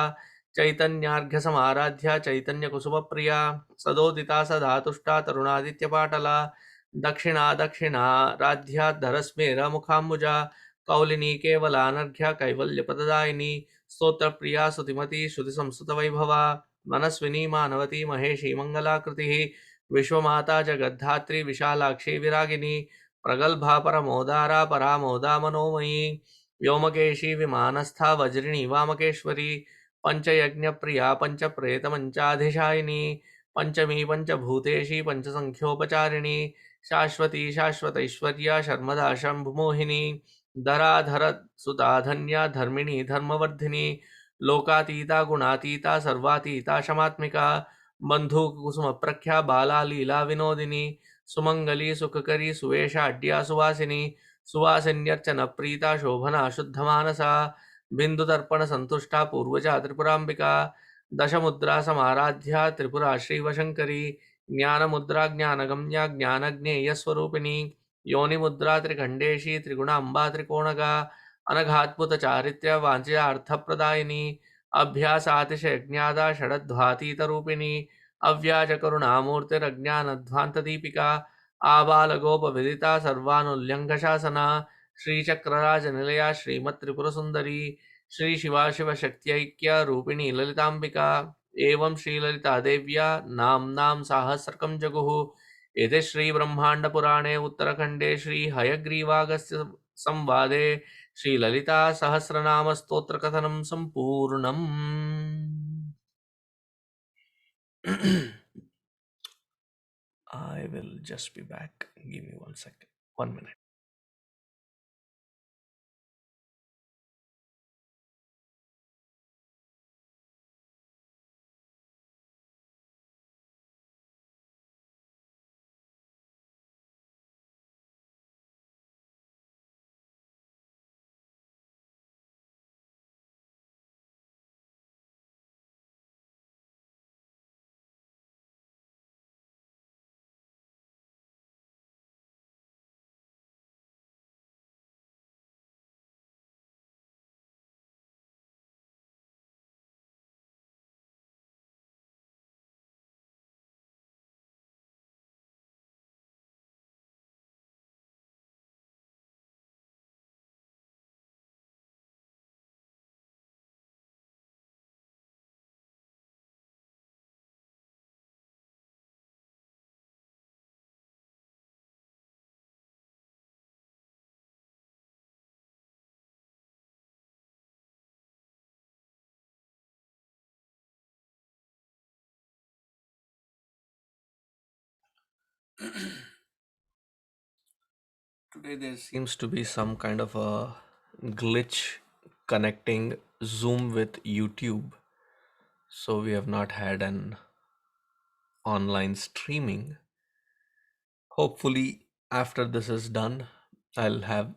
चैतन्यार्घ्यसमाराध्या चैतन्यकुसुमप्रिया सदोदिता सदा तुष्टा तरुणादित्यपाटला दक्षिणा दक्षिणाराध्या धरस्मेरमुखाम्बुजा कौलिनी केवलानर्घ्या कैवल्यपददायिनी स्तोत्रप्रिया सुतिमती श्रुतिसंस्तुतवैभवा मनस्विनी मानवती महेशी मङ्गलाकृतिः विश्वमाता जगद्धात्री विशालाक्षी विरागिनी प्रगल्भा परमोदारा परामोदा मनोमयी व्योमकेशी विमानस्था वज्रिणी वामकेश्वरी पंचयज्ञप्रिया पंचप्रेतमंचाधिशायिनी पंचमी पंचभूतेशी पंचसंख्योपचारिणी शाश्वती शाश्वतैश्वर्या शर्मदा शंभुमोहिनी धराधर सुताधन्या धर्मिणी धर्मवर्धिनी लोकातीता गुणातीता सर्वातीता शमात्मिका बंधुकुसुमप्रख्या बाला लीला विनोदिनी सुमंगली सुखकरी सुवेशाढ्या सुवासिनी सुवासिन्यर्चन प्रीता शोभना शुद्धमानसा बिंदुदर्पण संतुष्टा पूर्वजा त्रिपुरांबिका दशमुद्रा समाराध्या त्रिपुरा श्रीवशंकरी ज्ञानमुद्रा ज्ञानगम्या ज्ञानज्ञेयस्वरूपिणी योनिमुद्रा त्रिखंडेशी त्रिगुणांबा त्रिकोणगा अनघात्पुत चारित्र्य वांछितार्थप्रदायिनी अभ्यासातिशयज्ञाता षडध्वातीतरूपिणी अव्याजकरुणामूर्तिरज्ञानध्वान्तदीपिका आबालगोपविदिता सर्वानुल्लङ्घशासना श्रीचक्रराजनिलया श्रीमत्त्रिपुरसुन्दरी श्रीशिवाशिवशक्त्यैक्या रूपिणी ललिताम्बिका एवं श्रीललितादेव्या नाम्नां साहस्रकं जगुः एते श्रीब्रह्माण्डपुराणे उत्तरखण्डे श्रीहयग्रीवागस्य संवादे श्रीललिता सहस्रनामस्तोत्रकथनं सम्पूर्णम् I will just be back. Give me 1 second. 1 minute. Today there seems to be some kind of a glitch connecting Zoom with YouTube. So we have not had an online streaming. Hopefully, after this is done, I'll have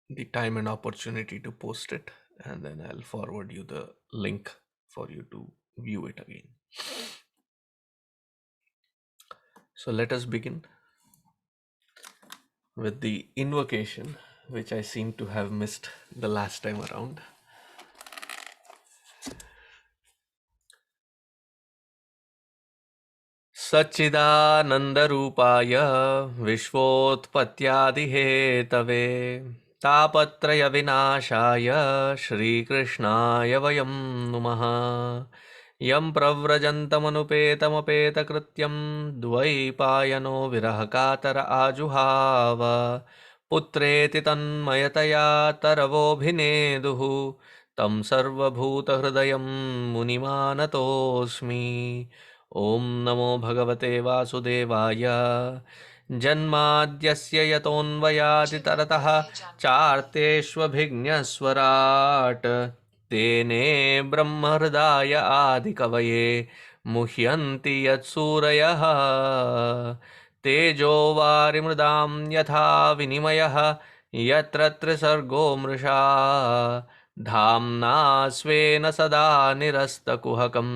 the time and opportunity to post it, and then I'll forward you the link for you to view it again. So let us begin with the invocation, which I seem to have missed the last time around. सच्चिदानन्दरूपाय विश्वोत्पत्त्यादिहेतवे तापत्रयविनाशाय श्रीकृष्णाय वयं नुमः यं प्रव्रजन्तमनुपेतमपेतकृत्यं द्वैपायनो विरहकातर आजुहाव पुत्रेति तन्मयतया तरवोऽभिनेदुः तं सर्वभूतहृदयं मुनिमानतोऽस्मि ॐ नमो भगवते वासुदेवाय जन्माद्यस्य यतोऽन्वयादितरतः चार्तेष्वभिज्ञस्वराट् तेने ब्रह्महृदाय आदिकवये मुह्यन्ति यत्सूरयः तेजो वारिमृदां यथा विनिमयः यत्र त्रिसर्गो मृषा धाम्ना स्वेन सदा निरस्तकुहकं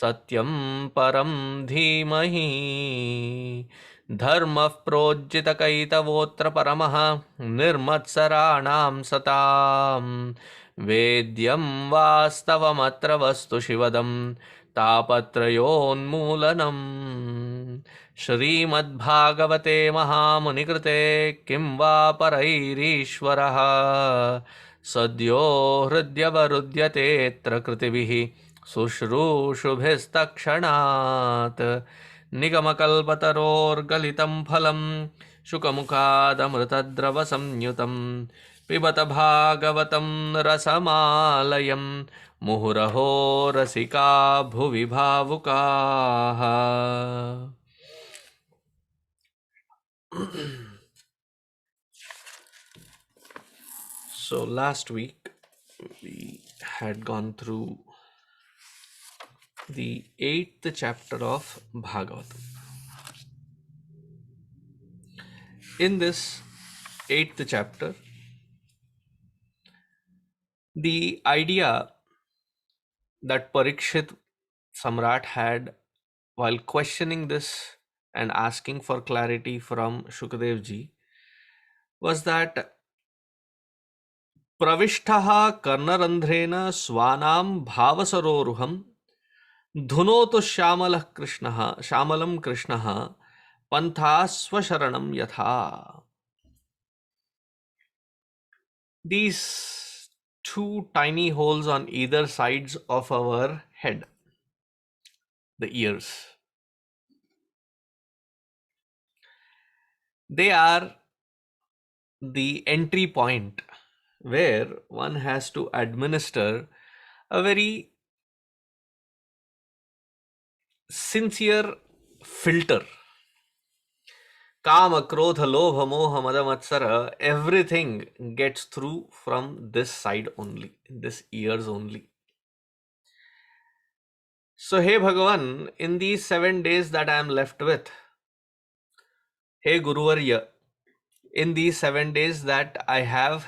सत्यं परं धीमहि धर्मः प्रोज्झितकैतवोऽत्र परमः निर्मत्सराणां सतां वेद्यं वास्तवमत्र वस्तु शिवदं तापत्रयोन्मूलनम् श्रीमद्भागवते महामुनिकृते किं वा परैरीश्वरः सद्यो हृद्यवरुध्यतेऽत्र कृतिभिः शुश्रूषुभिस्तक्षणात् निगमकल्पतरोर्गलितं फलं शुकमुखादमृतद्रवसंयुतं पिबत भागवतं रसमालयं मुहुरहो रसिका भुवि भावुकाः So last week we had gone through the 8th chapter of Bhagavatam. In this 8th chapter, the idea that Parikshit Samrat had while questioning this and asking for clarity from Shukadev ji was that प्रविष्टः कर्णरन्ध्रेण स्वानां भावसरोरुहं धुनोतु श्यामलः कृष्णः श्यामलं कृष्णः पन्था स्वशरणं यथा. These two tiny holes on either sides of our head, the ears, they are the entry point where one has to administer a very sincere filter. Kama, Krodha, Lobha, Moha, Mada, Matsara, everything gets through from this side only, this ears only. So, hey Bhagavan, in these 7 days that I am left with, hey Guruvarya, in these 7 days that I have,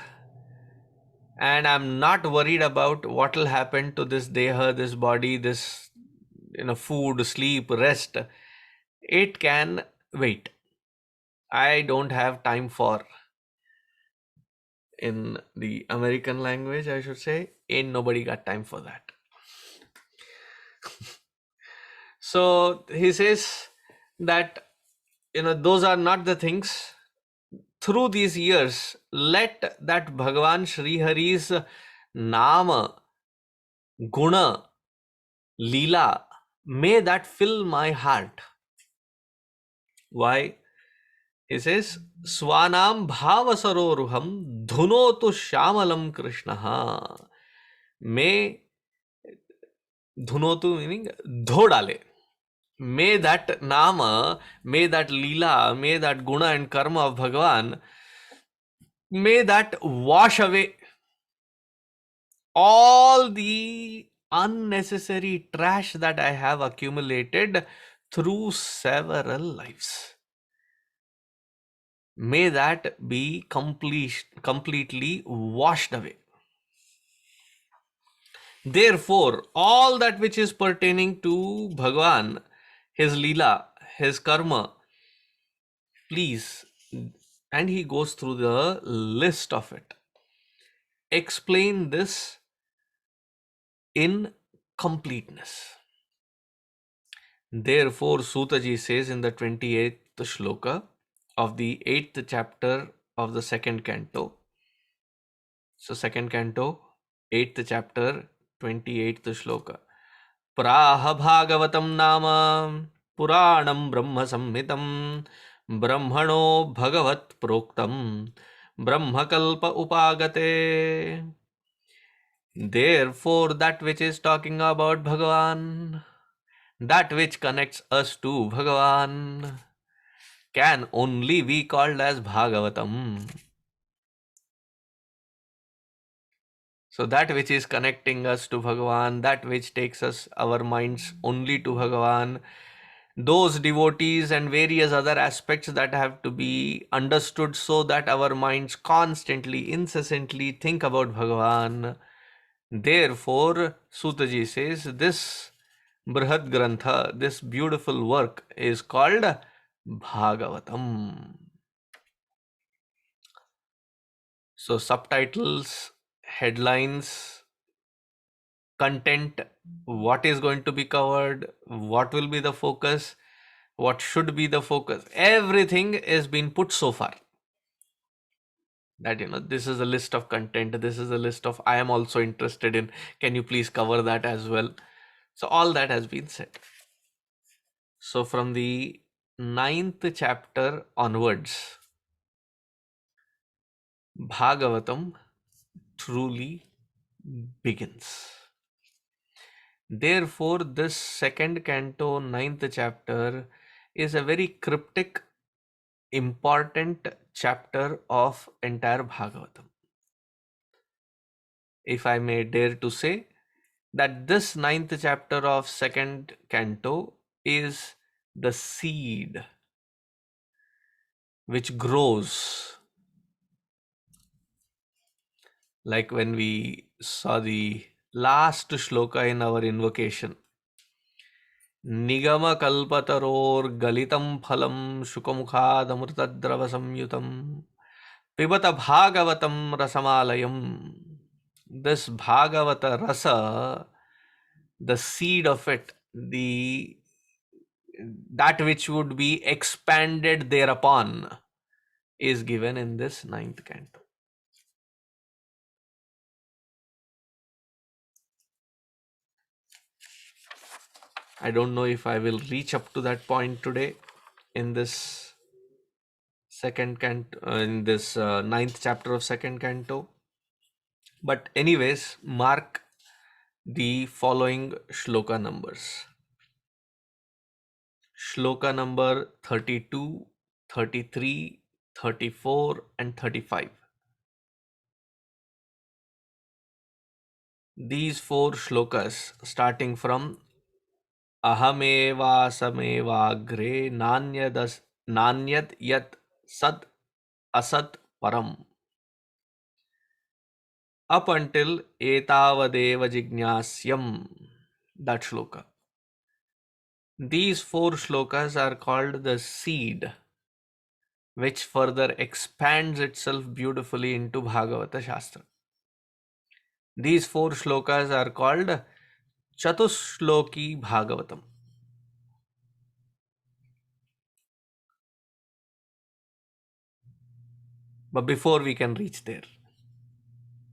and I'm not worried about what will happen to this deha, this body, this food, sleep, rest. It can wait. I don't have time for, in the American language, I should say, ain't nobody got time for that. So he says that, those are not the things. Through these years, let that Bhagavan Shri Hari's Nama, Guna, Leela, may that fill my heart. Why? He says, Swanam bhavasaroruham dhunotu shamalam krishnaha. May dhunotu meaning dho dale. May that Nama, may that Leela, may that Guna and Karma of Bhagavan, may that wash away all the unnecessary trash that I have accumulated through several lives. May that be completely washed away. Therefore, all that which is pertaining to Bhagavan, his Leela, his Karma, please, and he goes through the list of it. Explain this in completeness. Therefore, Sutaji says in the 28th shloka of the 8th chapter of the second canto. So, second canto, 8th chapter, 28th shloka. Praha Bhagavatam Nama Puranam Brahma Samhitam Brahmano Bhagavat Proktam Brahmakalpa Upagate. Therefore, that which is talking about Bhagavan, that which connects us to Bhagavan, can only be called as Bhagavatam. So that which is connecting us to Bhagavan, that which takes us our minds only to Bhagavan, those devotees and various other aspects that have to be understood so that our minds constantly, incessantly think about Bhagavan. Therefore, Sutaji says this Brihad Grantha, this beautiful work is called Bhagavatam. So, subtitles, headlines, content, what is going to be covered, what will be the focus, what should be the focus, everything is been put so far. That, this is a list of content, this is a list of I am also interested in, can you please cover that as well? So, all that has been said. So, from the 9th chapter onwards, Bhagavatam truly begins. Therefore, this second canto, 9th chapter, is a very cryptic, important chapter of entire Bhagavatam. If I may dare to say that this 9th chapter of second canto is the seed which grows. Like when we saw the last shloka in our invocation, Nigama kalpataror galitam phalam shukamukhaadamrtadrava samyutam pibata bhagavatam rasamalayam. This Bhagavata rasa, the seed of it, that which would be expanded thereupon, is given in this 9th canto. I don't know if I will reach up to that point today in this second canto, in this 9th chapter of second canto. But anyways, mark the following shloka numbers. Shloka number 32, 33, 34 and 35. These 4 shlokas starting from Ahameva samevagre nanyad yat sat asat param up until etavadeva jignasyam, that shloka. These 4 shlokas are called the seed which further expands itself beautifully into Bhagavata Shastra. These 4 shlokas are called Chatushloki Bhagavatam. But before we can reach there,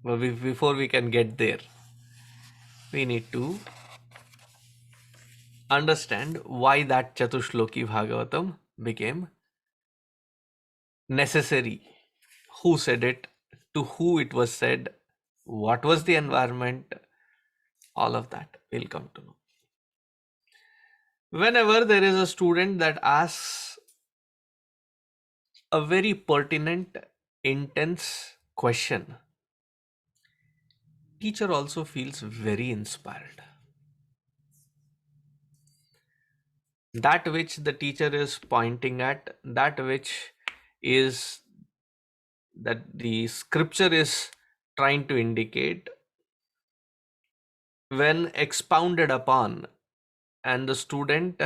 before we can get there, we need to understand why that Chatushloki Bhagavatam became necessary. Who said it? To who it was said? What was the environment? All of that we'll come to know. Whenever there is a student that asks a very pertinent, intense question, teacher also feels very inspired. That which the teacher is pointing at, that which is that the scripture is trying to indicate, when expounded upon and the student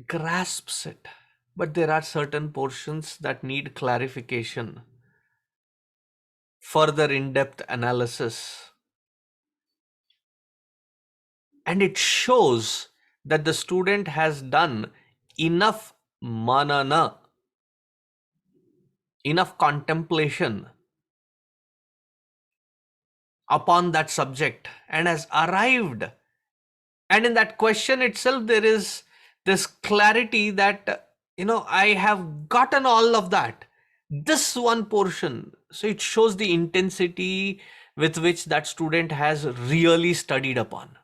grasps it, but there are certain portions that need clarification, further in-depth analysis, and it shows that the student has done enough manana, enough contemplation upon that subject and has arrived. And in that question itself, there is this clarity that, I have gotten all of that. This one portion. So it shows the intensity with which that student has really studied upon.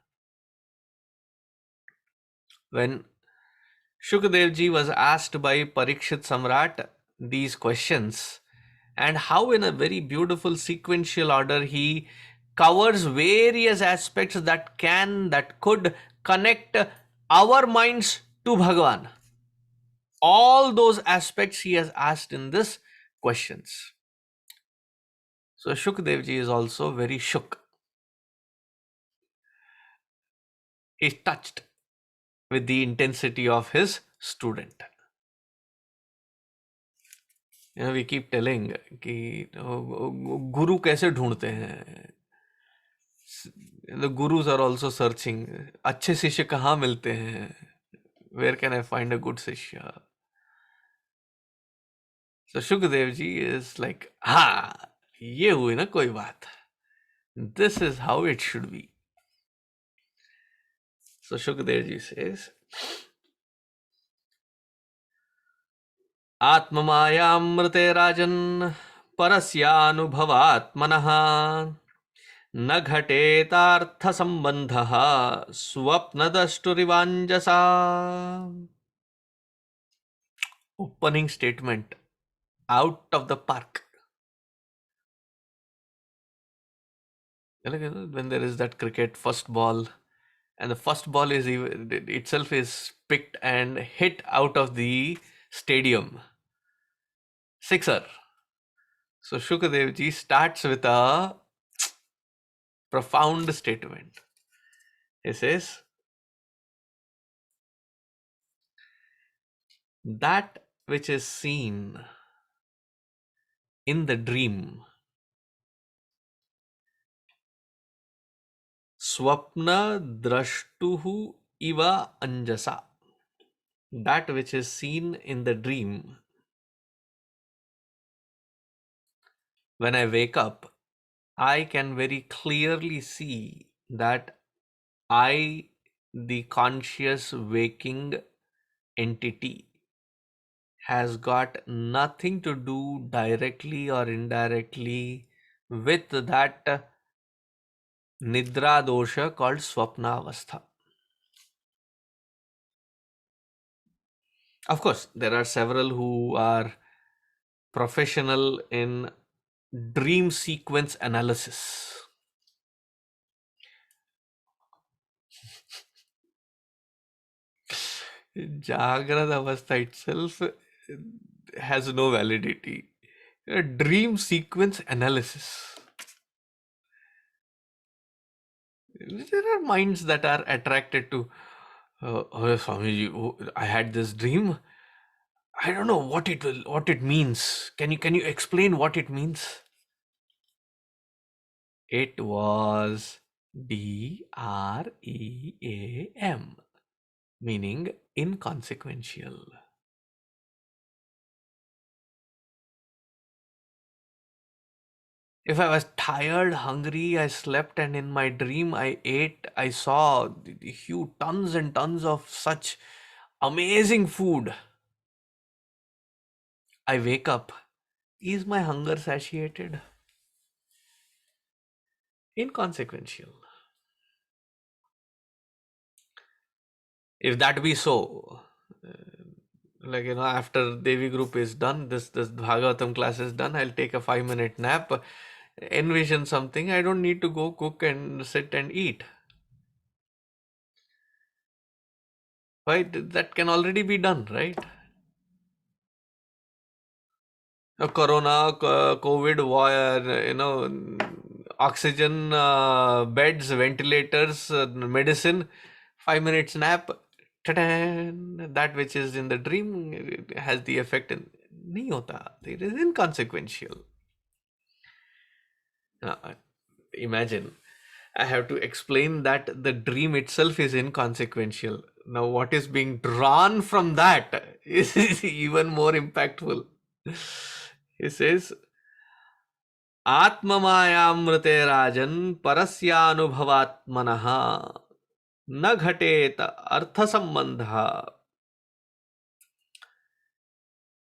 When Shukadev ji was asked by Parikshit Samrat these questions, and how in a very beautiful sequential order he covers various aspects that could connect our minds to Bhagavan. All those aspects he has asked in this questions. So Shukadev ji is also very shook. He's touched with the intensity of his student. We keep telling कि गुरु कैसे ढूंढते हैं. The gurus are also searching. अच्छे शिष्य कहाँ मिलते हैं? Where can I find a good Shishya? So Shukadev ji is like, ये हुई ना कोई बात. This is how it should be. So Shukadev ji says, आत्ममायामृते राजन् परस्यानुभवात्मनः न घटेतार्थसम्बन्धः स्वप्नदष्टुरिवाञ्जसा. Opening statement out of the park. When there is that cricket first ball, and the first ball is itself is picked and hit out of the stadium. Sixer. So Shukadev ji starts with a profound statement. He says, that which is seen in the dream, swapna drashtuhu iva anjasa. That which is seen in the dream, when I wake up, I can very clearly see that I, the conscious waking entity, has got nothing to do directly or indirectly with that nidra dosha called swapna avastha. Of course, there are several who are professional in dream sequence analysis. Jagrada avastha itself has no validity. Dream sequence analysis. There are minds that are attracted to, oh Swamiji, I had this dream. I don't know what it means. Can you explain what it means? It was DREAM, meaning inconsequential. If I was tired, hungry, I slept, and in my dream I ate, I saw the huge tons and tons of such amazing food. I wake up. Is my hunger satiated? Inconsequential. If that be so, like after Devi group is done, this Bhagavatam class is done, I'll take a 5-minute nap, envision something. I don't need to go cook and sit and eat. Right? That can already be done, right? Corona, COVID, oxygen, beds, ventilators, medicine, 5 minutes nap, that which is in the dream has the effect in. नहीं होता. It is inconsequential. Imagine, I have to explain that the dream itself is inconsequential. Now, what is being drawn from that is even more impactful. He says, आत्ममायामृते राजन् परस्यानुभवात्मनः न घटेत अर्थसम्बन्धः.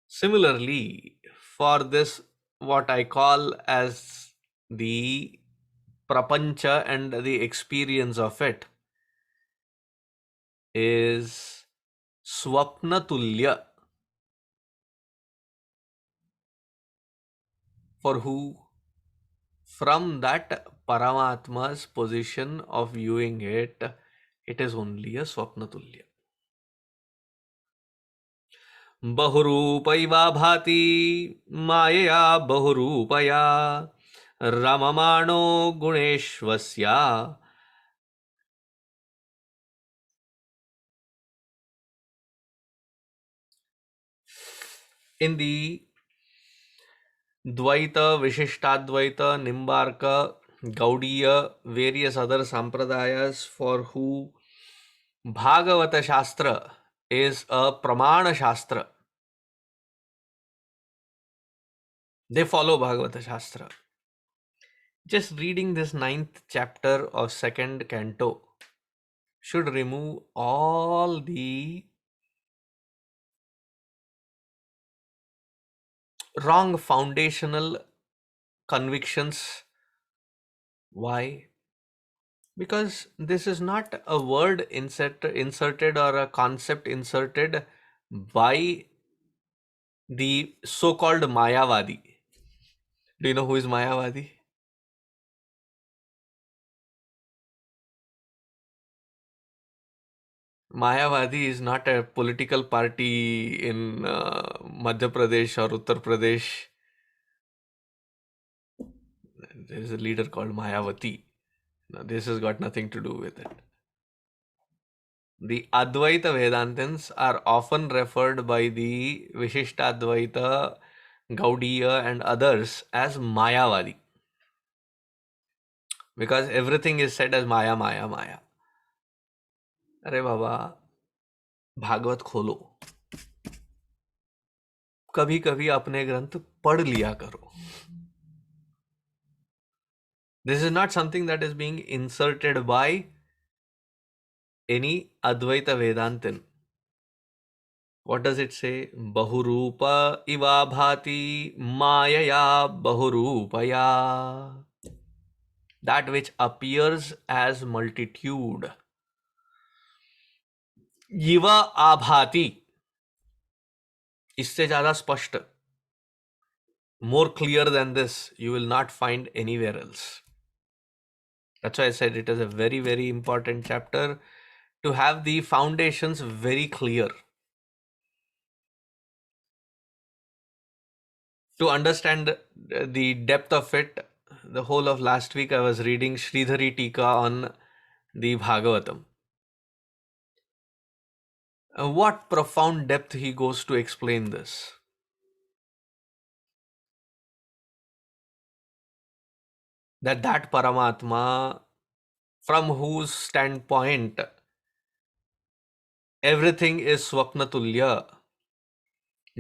Similarly, for this, what I call as the prapancha and the experience of it is swapna tulya. For who? From that Paramatma's position of viewing it, it is only a swapna tulya. बहुरूपैवा भाति मायया बहुरूपया रममाणो गुणेश्वस्या. In the Dvaita, Vishishtadvaita, Nimbarka, Gaudiya, various other sampradayas for who Bhagavata Shastra is a Pramana Shastra. They follow Bhagavata Shastra. Just reading this 9th chapter of 2nd canto should remove all the wrong foundational convictions. Why? Because this is not a word inserted or a concept inserted by the so-called Mayavadi. Do you know who is Mayavadi? Mayavadi is not a political party in Madhya Pradesh or Uttar Pradesh. There is a leader called Mayavati. Now, this has got nothing to do with it. The Advaita Vedantins are often referred by the Vishishtadvaita, Gaudiya and others as Mayavadi. Because everything is said as Maya, Maya, Maya. अरे बाबा, भागवत खोलो, कभी कभी अपने ग्रंथ पढ़ लिया करो. This is not something that is being inserted by any Advaita Vedantin. What does it say? Bahurupa iva bhati mayaya bahurupaya. That which appears as multitude. Iva abhati. इससे ज़्यादा स्पष्ट, more clear than this, you will not find anywhere else. That's why I said it is a very, very important chapter to have the foundations very clear. To understand the depth of it, the whole of last week I was reading Sridhari Tika on the Bhagavatam. What profound depth he goes to explain this. That Paramatma, from whose standpoint everything is Swapna Tulya.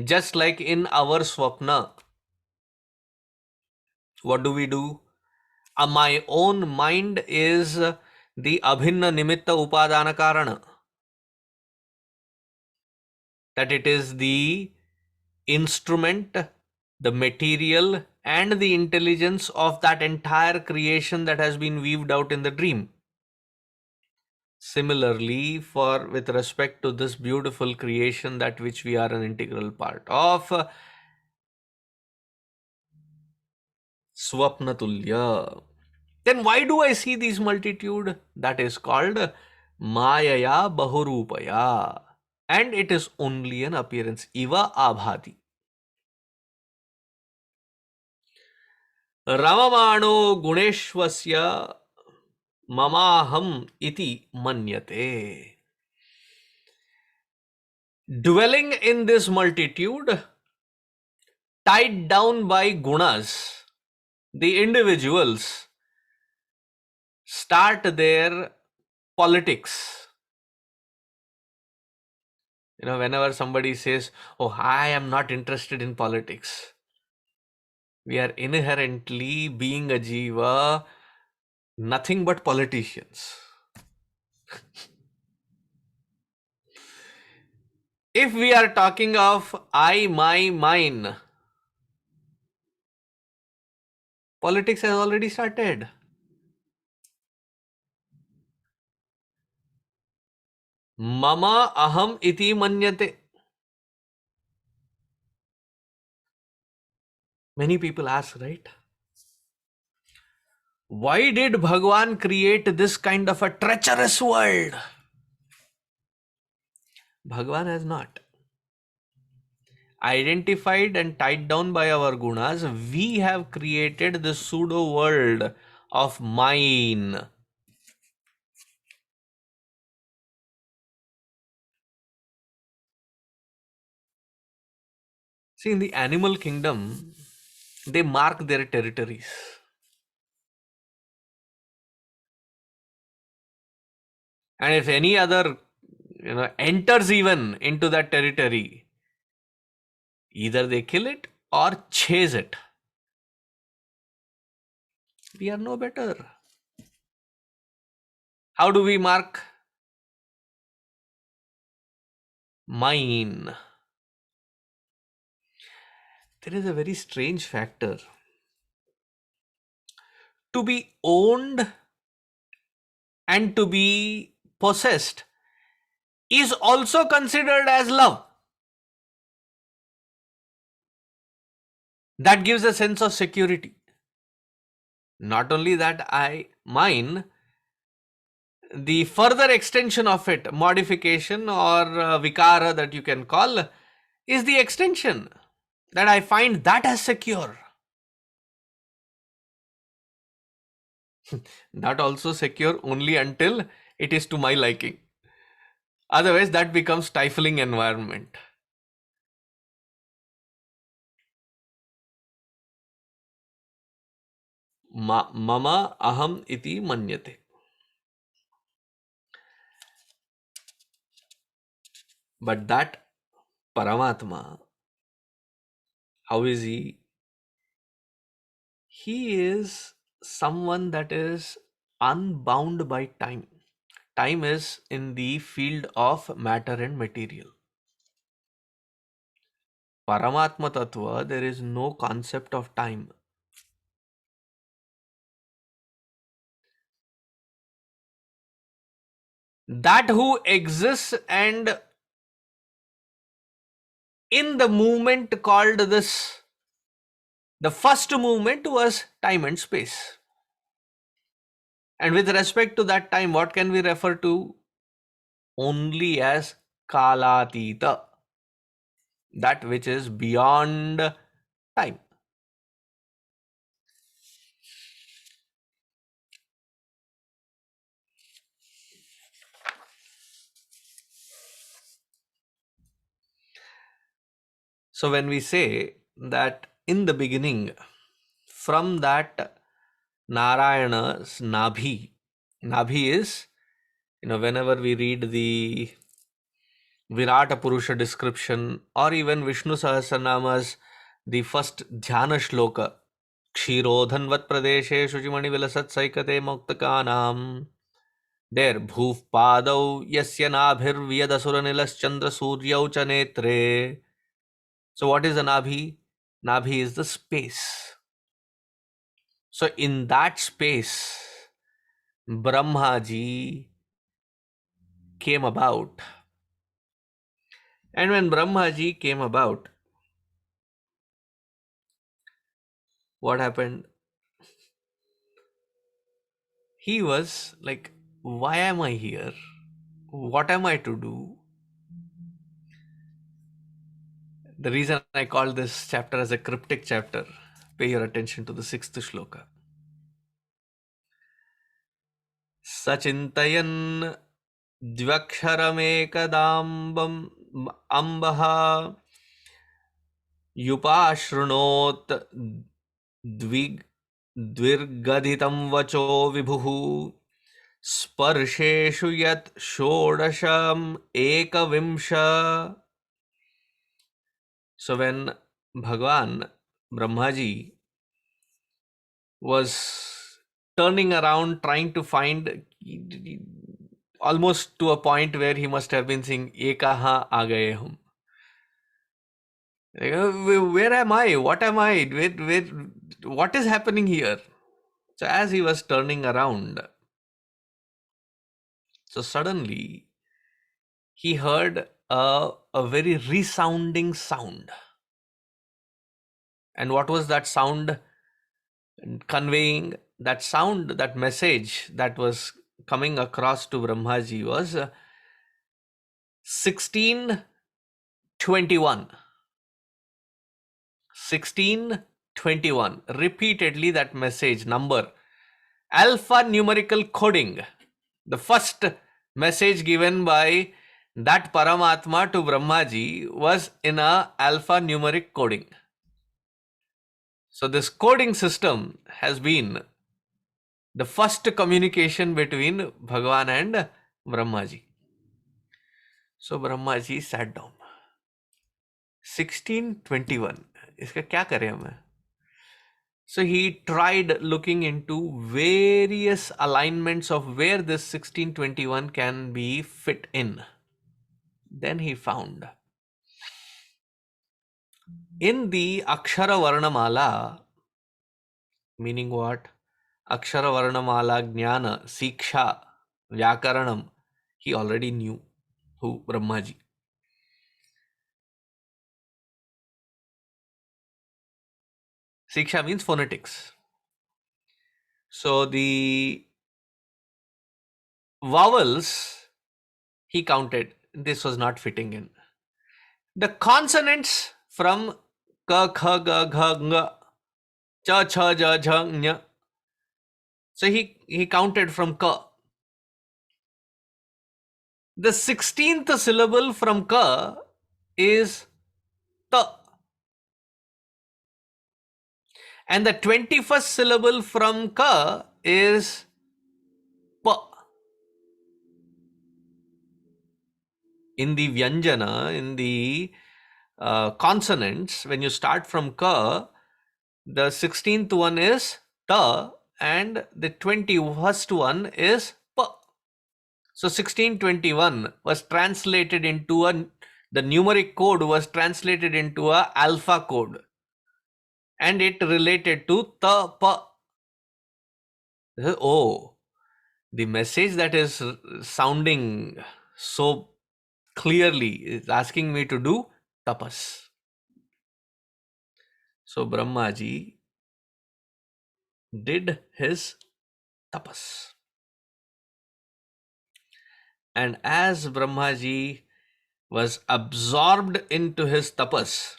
Just like in our Swapna, what do? My own mind is the Abhinna Nimitta Upadana Karana. That it is the instrument, the material and the intelligence of that entire creation that has been weaved out in the dream. Similarly, for with respect to this beautiful creation that which we are an integral part of, Swapnatulya. Then why do I see these multitude? That is called Mayaya Bahurupaya. And it is only an appearance. Iva Abhati. Ramamano Guneshwasya Mamaham iti manyate. Dwelling in this multitude, tied down by gunas, the individuals start their politics. Whenever somebody says, "Oh, I am not interested in politics," we are inherently, being a jiva, nothing but politicians. If we are talking of I, my, mine, politics has already started. Mama aham iti manyate. Many people ask, right? Why did Bhagwan create this kind of a treacherous world? Bhagwan has not. Identified and tied down by our gunas, we have created this pseudo world of mine. See, in the animal kingdom, they mark their territories. And if any other enters even into that territory, either they kill it or chase it. We are no better. How do we mark? Mine. There is a very strange factor. To be owned and to be possessed is also considered as love. That gives a sense of security. Not only that, mine, the further extension of it, modification or vikara that you can call, is the extension that I find that as secure. That also secure only until it is to my liking. Otherwise, that becomes stifling environment. Mama aham iti manyate. But that Paramatma, how is he? He is someone that is unbound by time. Time is in the field of matter and material. Paramatma Tattva, there is no concept of time. That who exists and in the movement called this, the first movement was time and space. And with respect to that time, what can we refer to? Only as Kalatita, that which is beyond time. So when we say that in the beginning, from that Narayana's Nabhi, Nabhi is, whenever we read the Virata Purusha description or even Vishnu Sahasranama's, the first Dhyana Shloka, Kshirodhanvat Pradeshe Shujimani Vilasat Saikate Moktakanam. There, Bhuv Padau Yasya Nabhir Vyadasura Nilas Chandra Suryau Chanetre. So, what is the Nabhi? Nabhi is the space. So, in that space, Brahma ji came about. And when Brahmaji came about, what happened? He was like, why am I here? What am I to do? The reason I call this chapter as a cryptic chapter, pay your attention to the 6th shloka. Sachintayan dvyaksharamekadambam ambaha yupashrunot द्विर्गदितं वचो विभुः स्पर्शेषु यत् षोडशम् एकविंश. So when Bhagwan Brahmaji was turning around trying to find, almost to a point where he must have been saying ekaha aa gaye hum. Where am I? What am I? What is happening here? So as he was turning around, so suddenly he heard a very resounding sound. And what was that sound conveying? That sound, that message that was coming across to Brahmaji was 1621. 1621. Repeatedly that message number. Alpha numerical coding. The first message given by that Paramatma to Brahmaji was in a alpha numeric coding. So this coding system has been the first communication between Bhagavan and Brahmaji. So Brahmaji sat down. 1621. इसका क्या करें हमें? So he tried looking into various alignments of where this 1621 can be fit in. Then he found in the Akshara Varnamala, meaning what? Akshara Varnamala Jnana, Siksha, Vyakaranam, he already knew. Who? Brahmaji. Siksha means phonetics. So the vowels he counted. This was not fitting in. The consonants from ka, kha, ga, gha, nga, cha, cha, ja, jha, nya. So he counted from ka. The 16th syllable from ka is ta. And the 21st syllable from ka is pa. In the Vyanjana, in the consonants, when you start from ka, the 16th one is ta and the 21st one is pa. So 1621 was translated into the numeric code was translated into a alpha code. And it related to ta pa. Oh, the message that is sounding so clearly is asking me to do tapas. So Brahmaji did his tapas. And as Brahmaji was absorbed into his tapas,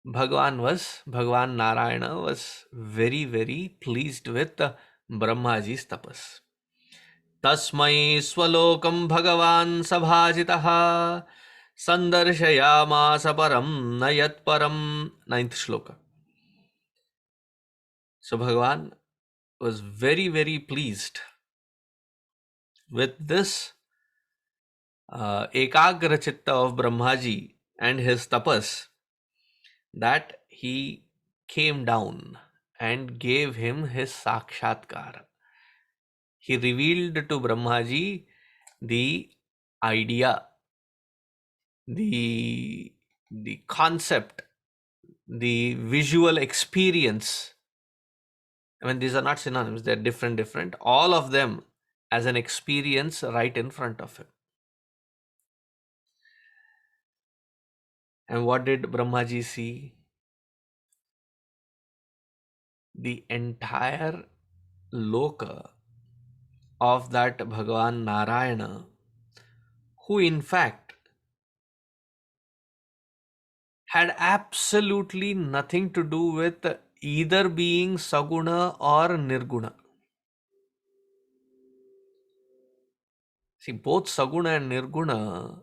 Bhagwan Narayana was very, very pleased with Brahmaji's tapas. Tasmai swalokam Bhagavan sabhajitaha sandarshayamasa param nayat param. 9th shloka. So Bhagavan was very, very pleased with this ekagra chitta of Brahmaji and his tapas, that he came down and gave him his sakshatkar. He revealed to Brahmaji the idea, the concept, the visual experience. I mean, these are not synonyms, they're different. All of them as an experience right in front of him. And what did Brahmaji see? The entire loka of that Bhagavan Narayana, who in fact had absolutely nothing to do with either being Saguna or Nirguna. See, both Saguna and Nirguna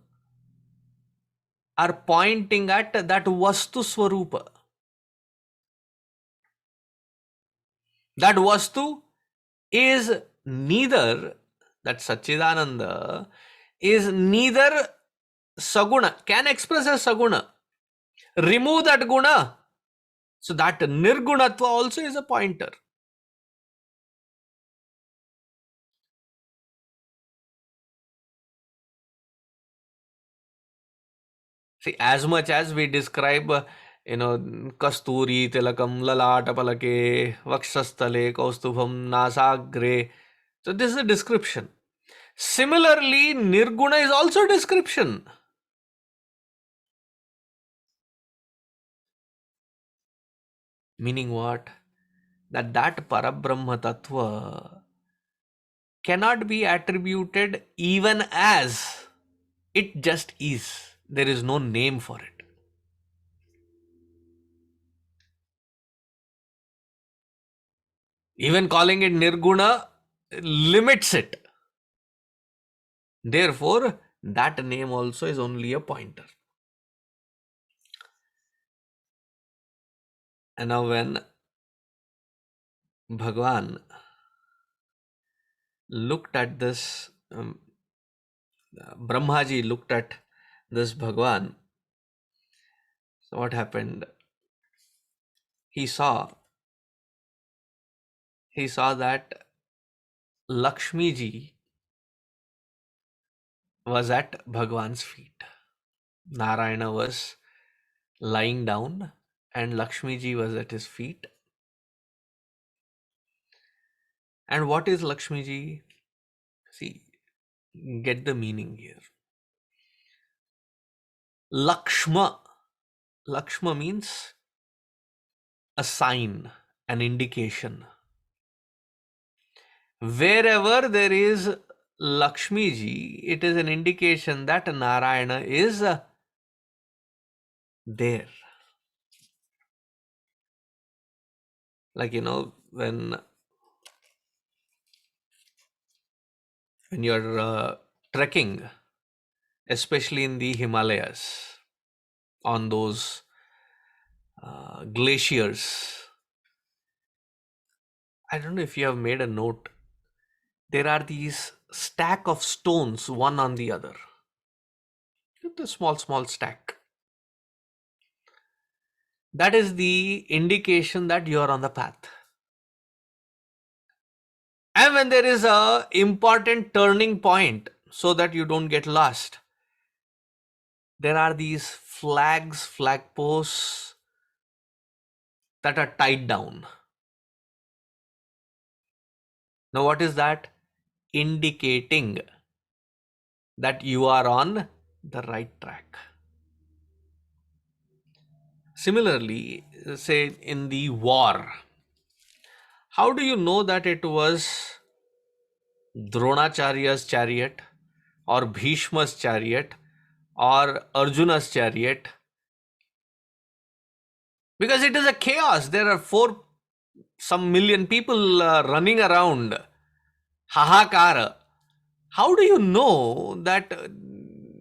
are pointing at that Vastu Swarupa. That Vastu is neither, that Satchidananda is neither Saguna, can express as Saguna. Remove that Guna. So that Nirgunatva also is a pointer. See, as much as we describe, Kasturi, Tilakam, Lalata Palake, Vakshastale, Kaustubham, Nasagre. So this is a description. Similarly, Nirguna is also a description. Meaning what? That Parabrahma Tattva cannot be attributed even as. It just is. There is no name for it. Even calling it Nirguna limits it. Therefore, that name also is only a pointer. And now when Bhagwan looked at this, Brahmaji looked at this Bhagwan, so what happened? He saw that Lakshmi ji was at Bhagwan's feet. Narayana was lying down and Lakshmi ji was at his feet. And what is Lakshmi ji? See, get the meaning here. Lakshma. Lakshma means a sign, an indication. Wherever there is Lakshmi ji, it is an indication that Narayana is there. Like, when you're trekking, especially in the Himalayas, on those glaciers, I don't know if you have made a note, there are these stack of stones one on the other. The small stack. That is the indication that you are on the path. And when there is a important turning point, so that you don't get lost, there are these flag posts that are tied down. Now what is that? Indicating that you are on the right track. Similarly, say in the war, how do you know that it was Dronacharya's chariot or Bhishma's chariot or Arjuna's chariot? Because it is a chaos. There are some million people running around. Hahakara. How do you know that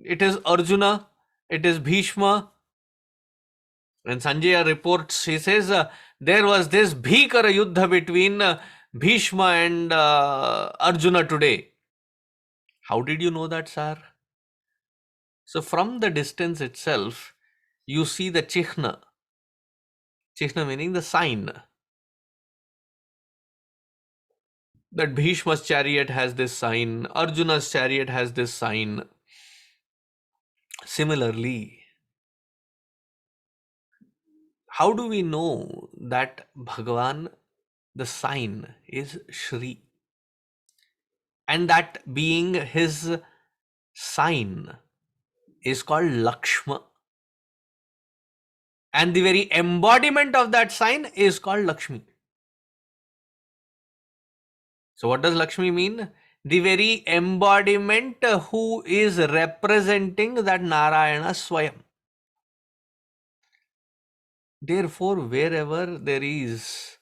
it is Arjuna, it is Bhishma? When Sanjaya reports, he says there was this Bhikara Yuddha between Bhishma and Arjuna today. How did you know that, sir? So from the distance itself, you see the Chihna. Chihna meaning the sign. That Bhishma's chariot has this sign, Arjuna's chariot has this sign. Similarly, how do we know that Bhagavan, the sign is Shri? and that being his sign is called Lakshma. And the very embodiment of that sign is called Lakshmi. So what does Lakshmi mean? The very embodiment who is representing that Narayana Swayam. Therefore, wherever there is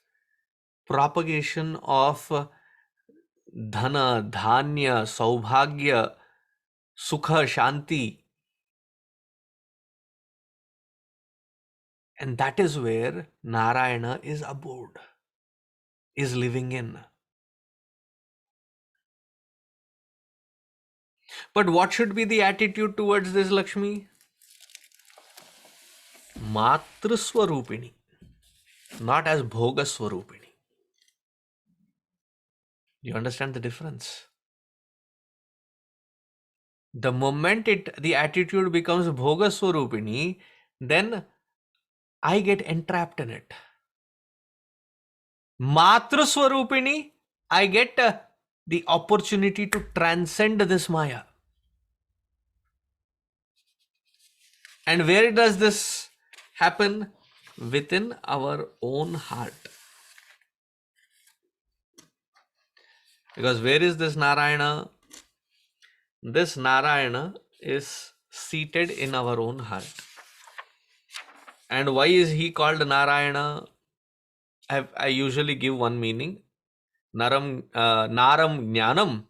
propagation of dhana, dhanya, saubhagya, sukha, shanti, and that is where Narayana is abode, is living in. But what should be the attitude towards this Lakshmi? Matra Swarupini, not as Bhoga Swarupini. You understand the difference? The moment the attitude becomes Bhoga Swarupini, then I get entrapped in it. Matra Swarupini, I get the opportunity to transcend this Maya. And where does this happen? Within our own heart. Because where is this Narayana? This Narayana is seated in our own heart. And why is he called Narayana? I usually give one meaning. Naram Jnanam,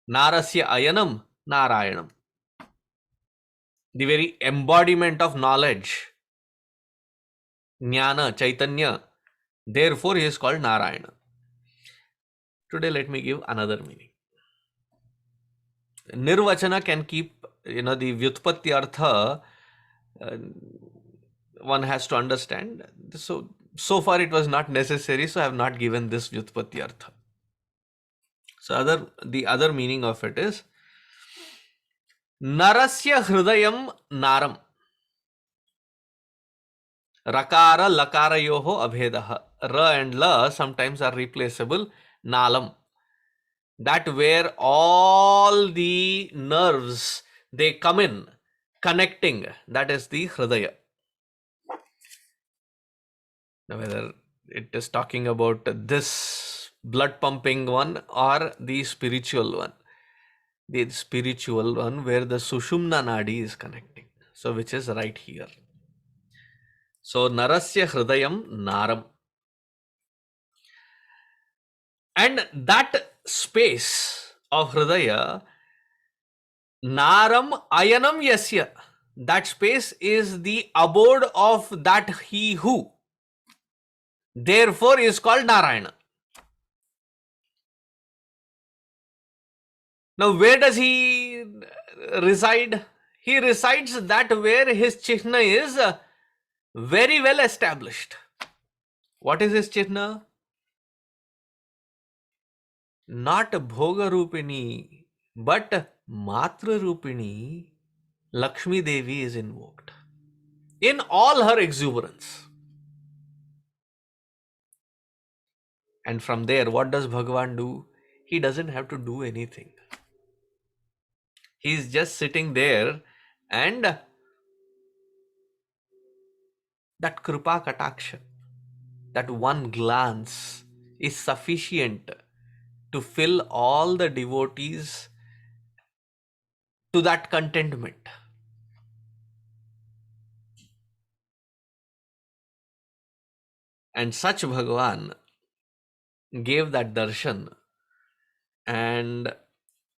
Narasya Ayanam, Narayanam. The very embodiment of knowledge. Jnana, Chaitanya. Therefore, he is called Narayana. Today, let me give another meaning. Nirvachana can keep, the Vyutpatti Artha, one has to understand. So far it was not necessary, so I have not given this Vyutpatti Artha. So the other meaning of it is Narasya Hridayam Naram. Rakara Lakara Yoho Abhedaha. Ra and La sometimes are replaceable. Nalam. That where all the nerves they come in connecting, that is the Hridaya. Now, whether it is talking about this blood pumping one or the spiritual one. The spiritual one where the Sushumna Nadi is connecting. So which is right here. So Narasya Hridayam Naram. And that space of Hridaya, Naram Ayanam Yasya. That space is the abode of that he who. Therefore is called Narayana. Now where does he reside? He resides that where his chihna is very well established. What is his chihna? Not Bhoga Rupini, but Matra Rupini, Lakshmi Devi is invoked in all her exuberance. And from there, what does Bhagavan do? He doesn't have to do anything. He is just sitting there, and that Kripa Kataksha, that one glance is sufficient to fill all the devotees to that contentment. And such Bhagavan gave that darshan. And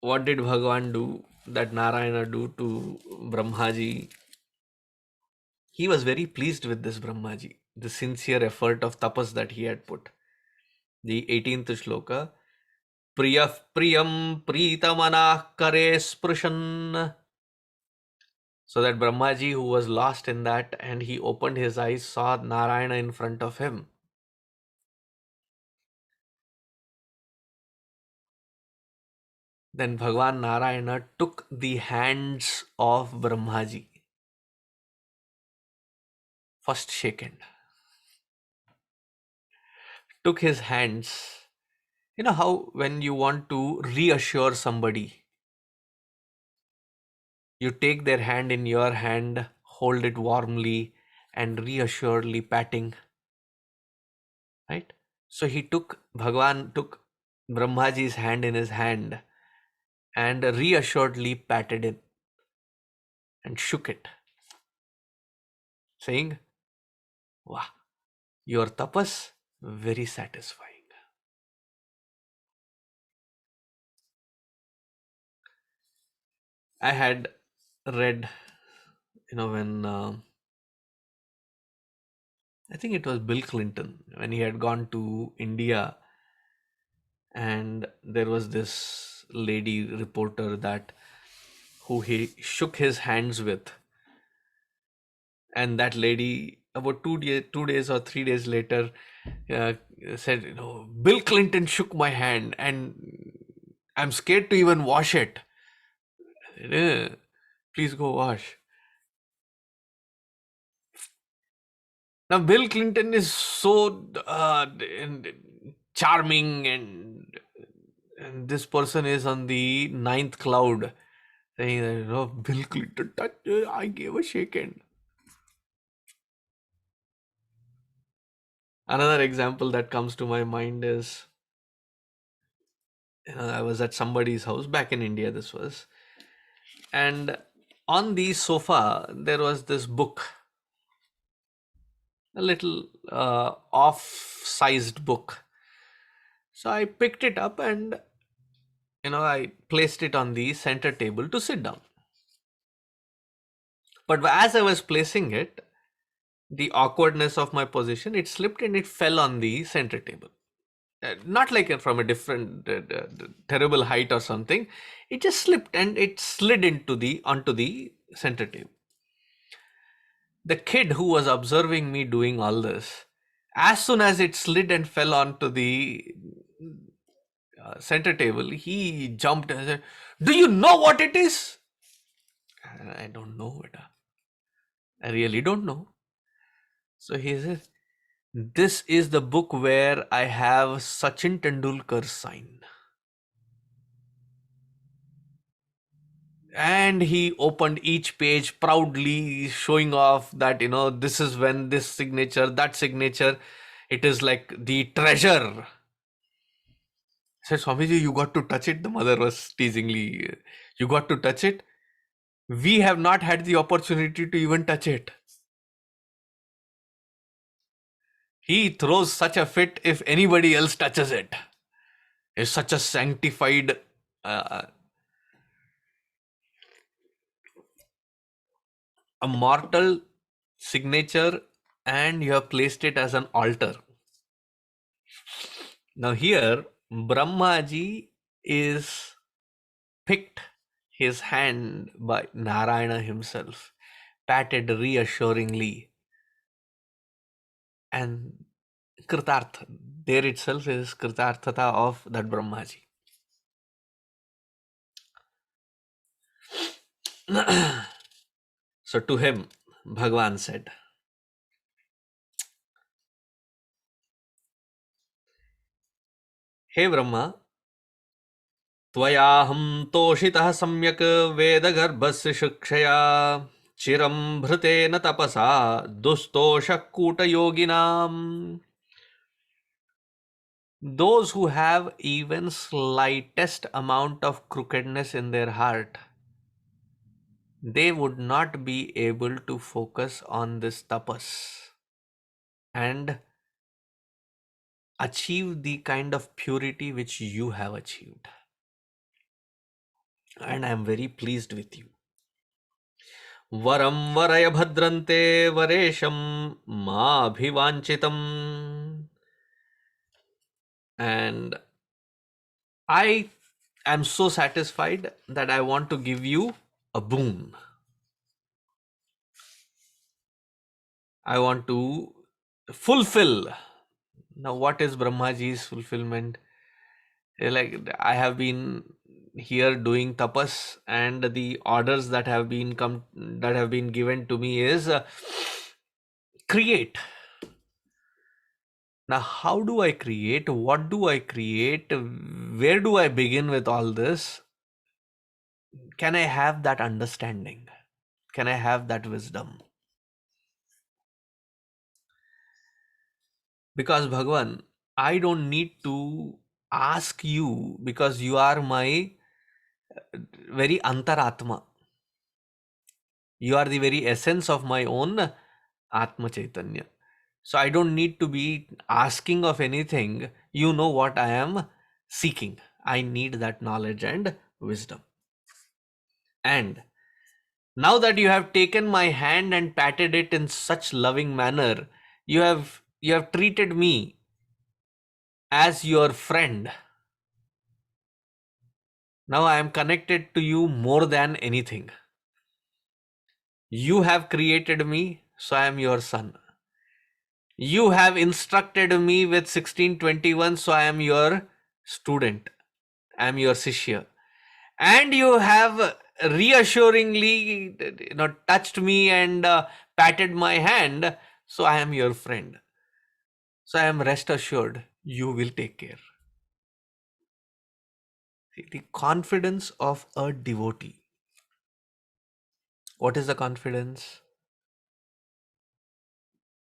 what did Bhagavan do? That Narayana do to Brahmaji? He was very pleased with this Brahmaji, the sincere effort of tapas that he had put. The 18th shloka, Priyah Priyam Pritamanah Kare Sprushan. So that Brahmaji, who was lost in that, and he opened his eyes, saw Narayana in front of him. Then Bhagavan Narayana took the hands of Brahmaji. First shake hand. Took his hands You know how when you want to reassure somebody, you take their hand in your hand, hold it warmly, and reassuredly patting, right? So Bhagwan took Brahmaji's hand in his hand and reassuredly patted it and shook it, saying, "Wow, your tapas, very satisfying." I had read, when I think it was Bill Clinton, when he had gone to India, and there was this lady reporter that who he shook his hands with, and that lady about 2 days or 3 days later uh, said, Bill Clinton shook my hand, and I'm scared to even wash it. Please go wash. Now, Bill Clinton is so charming, and this person is on the ninth cloud, saying that, Bill Clinton touched, I gave a shake hand. Another example that comes to my mind is, I was at somebody's house back in India, this was, and on the sofa there was this book, a little off-sized book. So I picked it up and I placed it on the center table to sit down. But as I was placing it, the awkwardness of my position, it slipped and it fell on the center table. Not like from a different terrible height or something. It just slipped and it slid onto the center table. The kid who was observing me doing all this, as soon as it slid and fell onto the center table, he jumped and said, "Do you know what it is?" I don't know, beta. I really don't know. So he says, "This is the book where I have Sachin Tendulkar's sign." And he opened each page proudly, showing off that, this is when this signature, that signature, it is like the treasure. I said, "Swamiji, you got to touch it." The mother was teasingly, "You got to touch it. We have not had the opportunity to even touch it." He throws such a fit if anybody else touches it. It's such a sanctified, a mortal signature, and you have placed it as an altar. Now here, Brahmaji is picked his hand by Narayana himself, patted reassuringly, and Kritartha, there itself is Kritarthata of that Brahmaji. So to him, Bhagwan said, "Hey Brahma, त्वयाहं तोषितः सम्यक् वेदगर्भस्य शिक्षया चिरं भृतेन तपसा दुस्तोषः कूटयोगिनाम्." Those who have even slightest amount of crookedness in their heart, they would not be able to focus on this tapas and achieve the kind of purity which you have achieved. And I am very pleased with you. Varam varaya bhadrante varesham mabhivanchitam. And I am so satisfied that I want to give you a boon. I want to fulfill. Now, what is Brahmaji's fulfillment? Like, I have been here doing tapas, and the orders that have been given to me is create Now, how do I create? What do I create? Where do I begin with all this? Can I have that understanding? Can I have that wisdom? Because Bhagwan, I don't need to ask you because you are my very antaratma. You are the very essence of my own Atma Chaitanya. So I don't need to be asking of anything. You know what I am seeking. I need that knowledge and wisdom. And now that you have taken my hand and patted it in such loving manner, you have treated me as your friend. Now I am connected to you more than anything. You have created me, so I am your son. You have instructed me with 1621, so I am your student. I am your Sishya. And you have reassuringly touched me and patted my hand, so I am your friend. So I am rest assured you will take care. See, the confidence of a devotee. What is the confidence?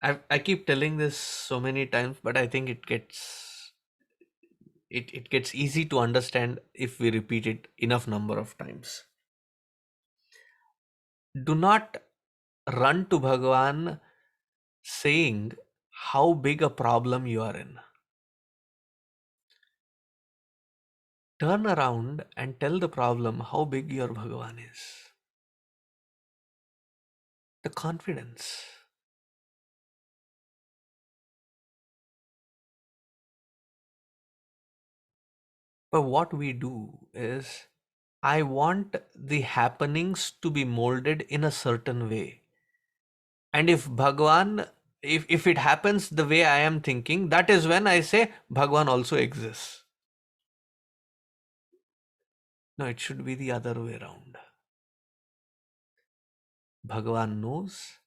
I keep telling this so many times, but I think it gets easy to understand if we repeat it enough number of times. Do not run to Bhagavan saying how big a problem you are in. Turn around and tell the problem how big your Bhagavan is. The confidence. But what we do is, I want the happenings to be molded in a certain way. And if Bhagwan, if it happens the way I am thinking, that is when I say Bhagwan also exists. No, it should be the other way around. Bhagwan knows,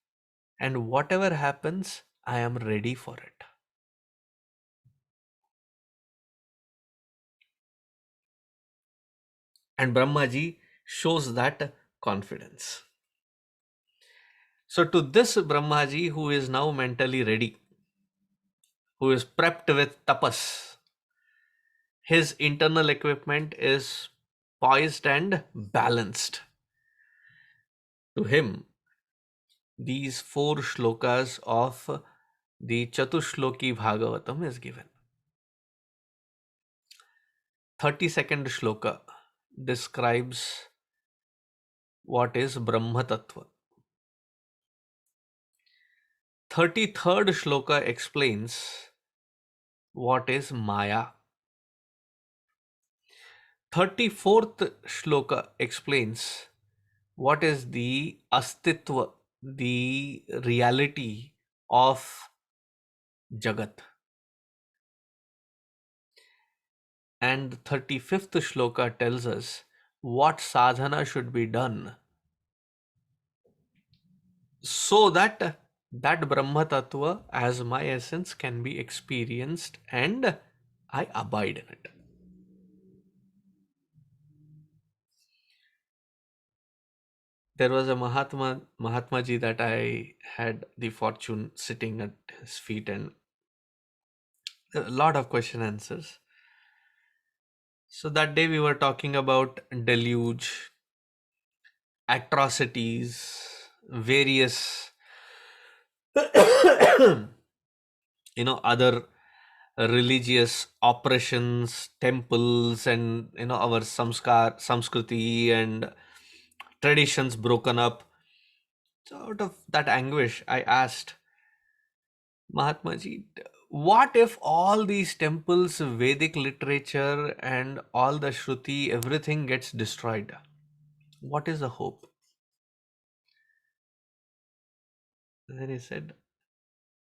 and whatever happens, I am ready for it. And Brahmaji shows that confidence. So to this Brahmaji who is now mentally ready, who is prepped with tapas, his internal equipment is poised and balanced. To him, these 4 shlokas of the Chatushloki Bhagavatam is given. 32nd shloka describes what is Brahma Tattva. 33rd shloka explains what is Maya. 34th shloka explains what is the Astitva, the reality of Jagat. And 35th shloka tells us what sadhana should be done so that that Brahma Tattva as my essence can be experienced and I abide in it. There was a Mahatma Ji that I had the fortune sitting at his feet, and a lot of question answers. So that day we were talking about deluge, atrocities, various other religious oppressions, temples, and our samskriti and traditions broken up. So out of that anguish, I asked Mahatma Ji, what if all these temples, Vedic literature, and all the Shruti, everything gets destroyed? What is the hope? Then he said,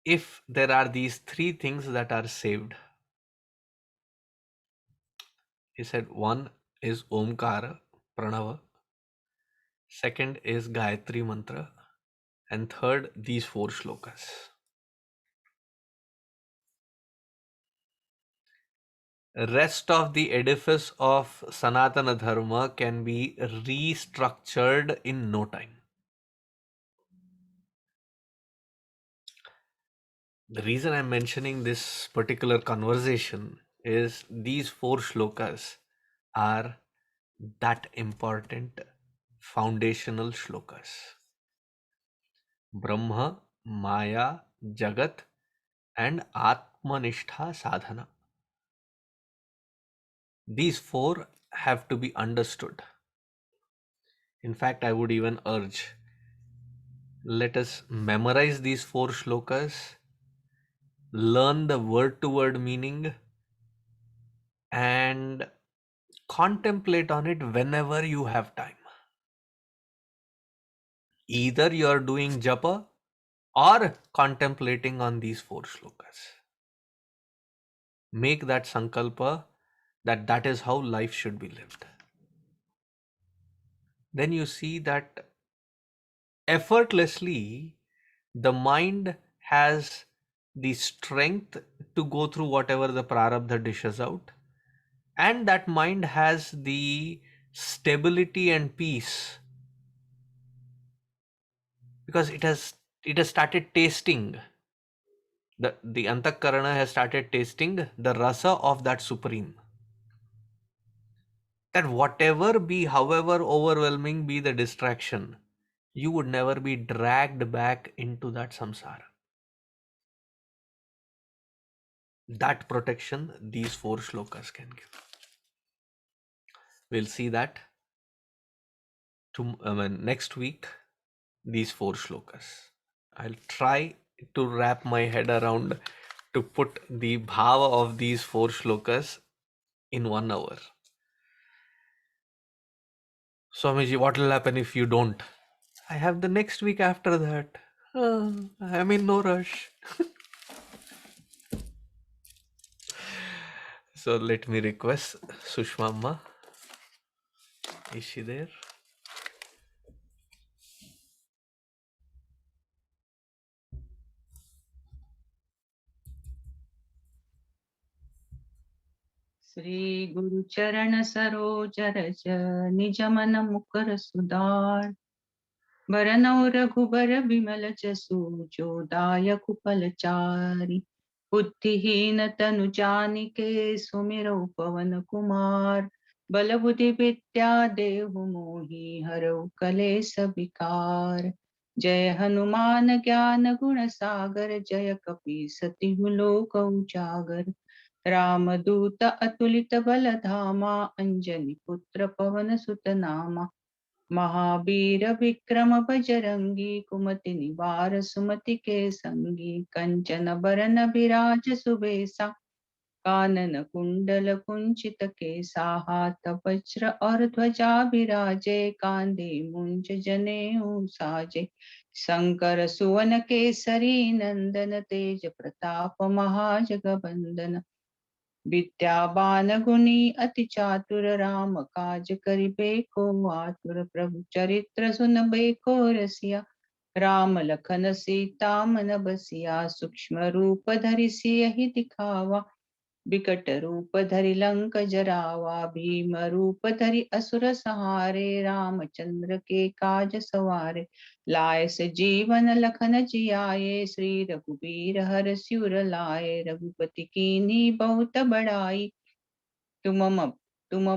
if there are these 3 things that are saved, he said, one is Omkara, Pranava, second is Gayatri Mantra, and third, these 4 shlokas. rest of the edifice of Sanatana Dharma can be restructured in no time. The reason I'm mentioning this particular conversation is these 4 shlokas are that important foundational shlokas. Brahma, Maya, Jagat, and Atmanishtha Sadhana. These 4 have to be understood. In fact, I would even urge, let us memorize these 4 shlokas, learn the word to word meaning, and contemplate on it whenever you have time. Either you are doing japa or contemplating on these 4 shlokas. Make that sankalpa that that is how life should be lived. Then you see that effortlessly the mind has the strength to go through whatever the prarabdha dishes out, and that mind has the stability and peace because it has started tasting the antakarana has started tasting the rasa of that supreme, that whatever be, however overwhelming be the distraction, you would never be dragged back into that samsara. That protection these 4 shlokas can give. We'll see that next week, these 4 shlokas. I'll try to wrap my head around to put the bhava of these 4 shlokas in 1 hour. Swamiji, what will happen if you don't? I have the next week after that. I'm in no rush. So let me request Sushma Amma. Is she there? Shri गुरु चरण सरोज रज निज मन मुकुर सुधार बरनौ रघुबर बिमल जसु जो दायक फलचारि बुद्धिहीन तनु जानिके सुमिरौ पवन कुमार बल बुद्धि विद्या देहु मोहि हरौ कलेस विकार जय हनुमान ज्ञान गुण सागर जय कपीस तिहु लोक उजागर रामदूत अतुलित बल धामा अंजनी पुत्र पवन सुत नामा महावीर विक्रम बजरंगी कुमति निवार सुमति के संगी कंचन बरन विराज सुबेसा कानन कुंडल कुंचित केसा हाथ वज्र और ध्वजा विराजे कांधे मुंज जनेऊ साजे शंकर सुवन केसरी नंदन तेज प्रताप महाजगबंदन विद्यावान गुणी अति चातुर राम काज करिबे को आतुर प्रभु चरित्र सुनबे को रसिया राम लखन सीता मन बसिया सूक्ष्म रूप धरि सियहि दिखावा विकट रूप धरि लंक जरावा भीम रूप धरि असुर सहारे रामचंद्र के काज सवारे लाए जीवन लखन जियाए श्री रघुबीर हर सिर लाए रघुपति कीन्ही बहुत बड़ाई तुम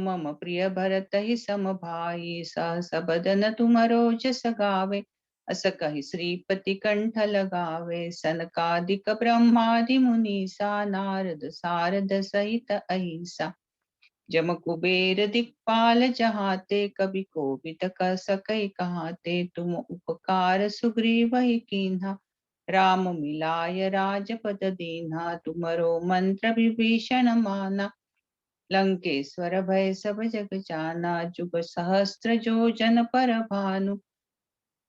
मम प्रिय भरत ही सम भाई सहस बदन तुमरो जस गावे अस कहि श्रीपति कंठ लगावे सनकादिक ब्रह्मादि मुनीसा नारद सारद सहित अहिसा जम कुबेर दिक्पाल जहाते कवि कोविद कर सकै कहाते तुम उपकार सुग्रीव ही कीन्हा राम मिलाय राजपद दीन्हा तुमरो मंत्र विभीषण माना लंकेश्वर भय सब जग जाना जुग सहस्त्र जो जन पर भानु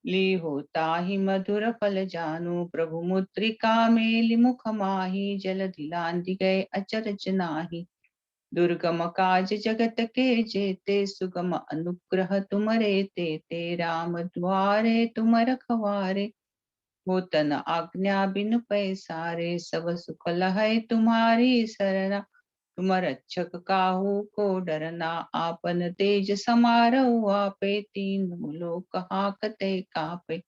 ली होता ही मधुर फल जानु प्रभु मुद्रिका मेलि मुख माही जल दिलांदि गए अचरज नाही दुर्गम काज जगत के जेते सुगम अनुग्रह तुमरे तेते राम द्वारे तुम रखवारे होतन आज्ञा बिनु पैसारे सब सुख लहै तुम्हारी सरना तुम रक्षक काहू को डरना, आपन तेज समारो आपे, तीन लोक हाकते कापे।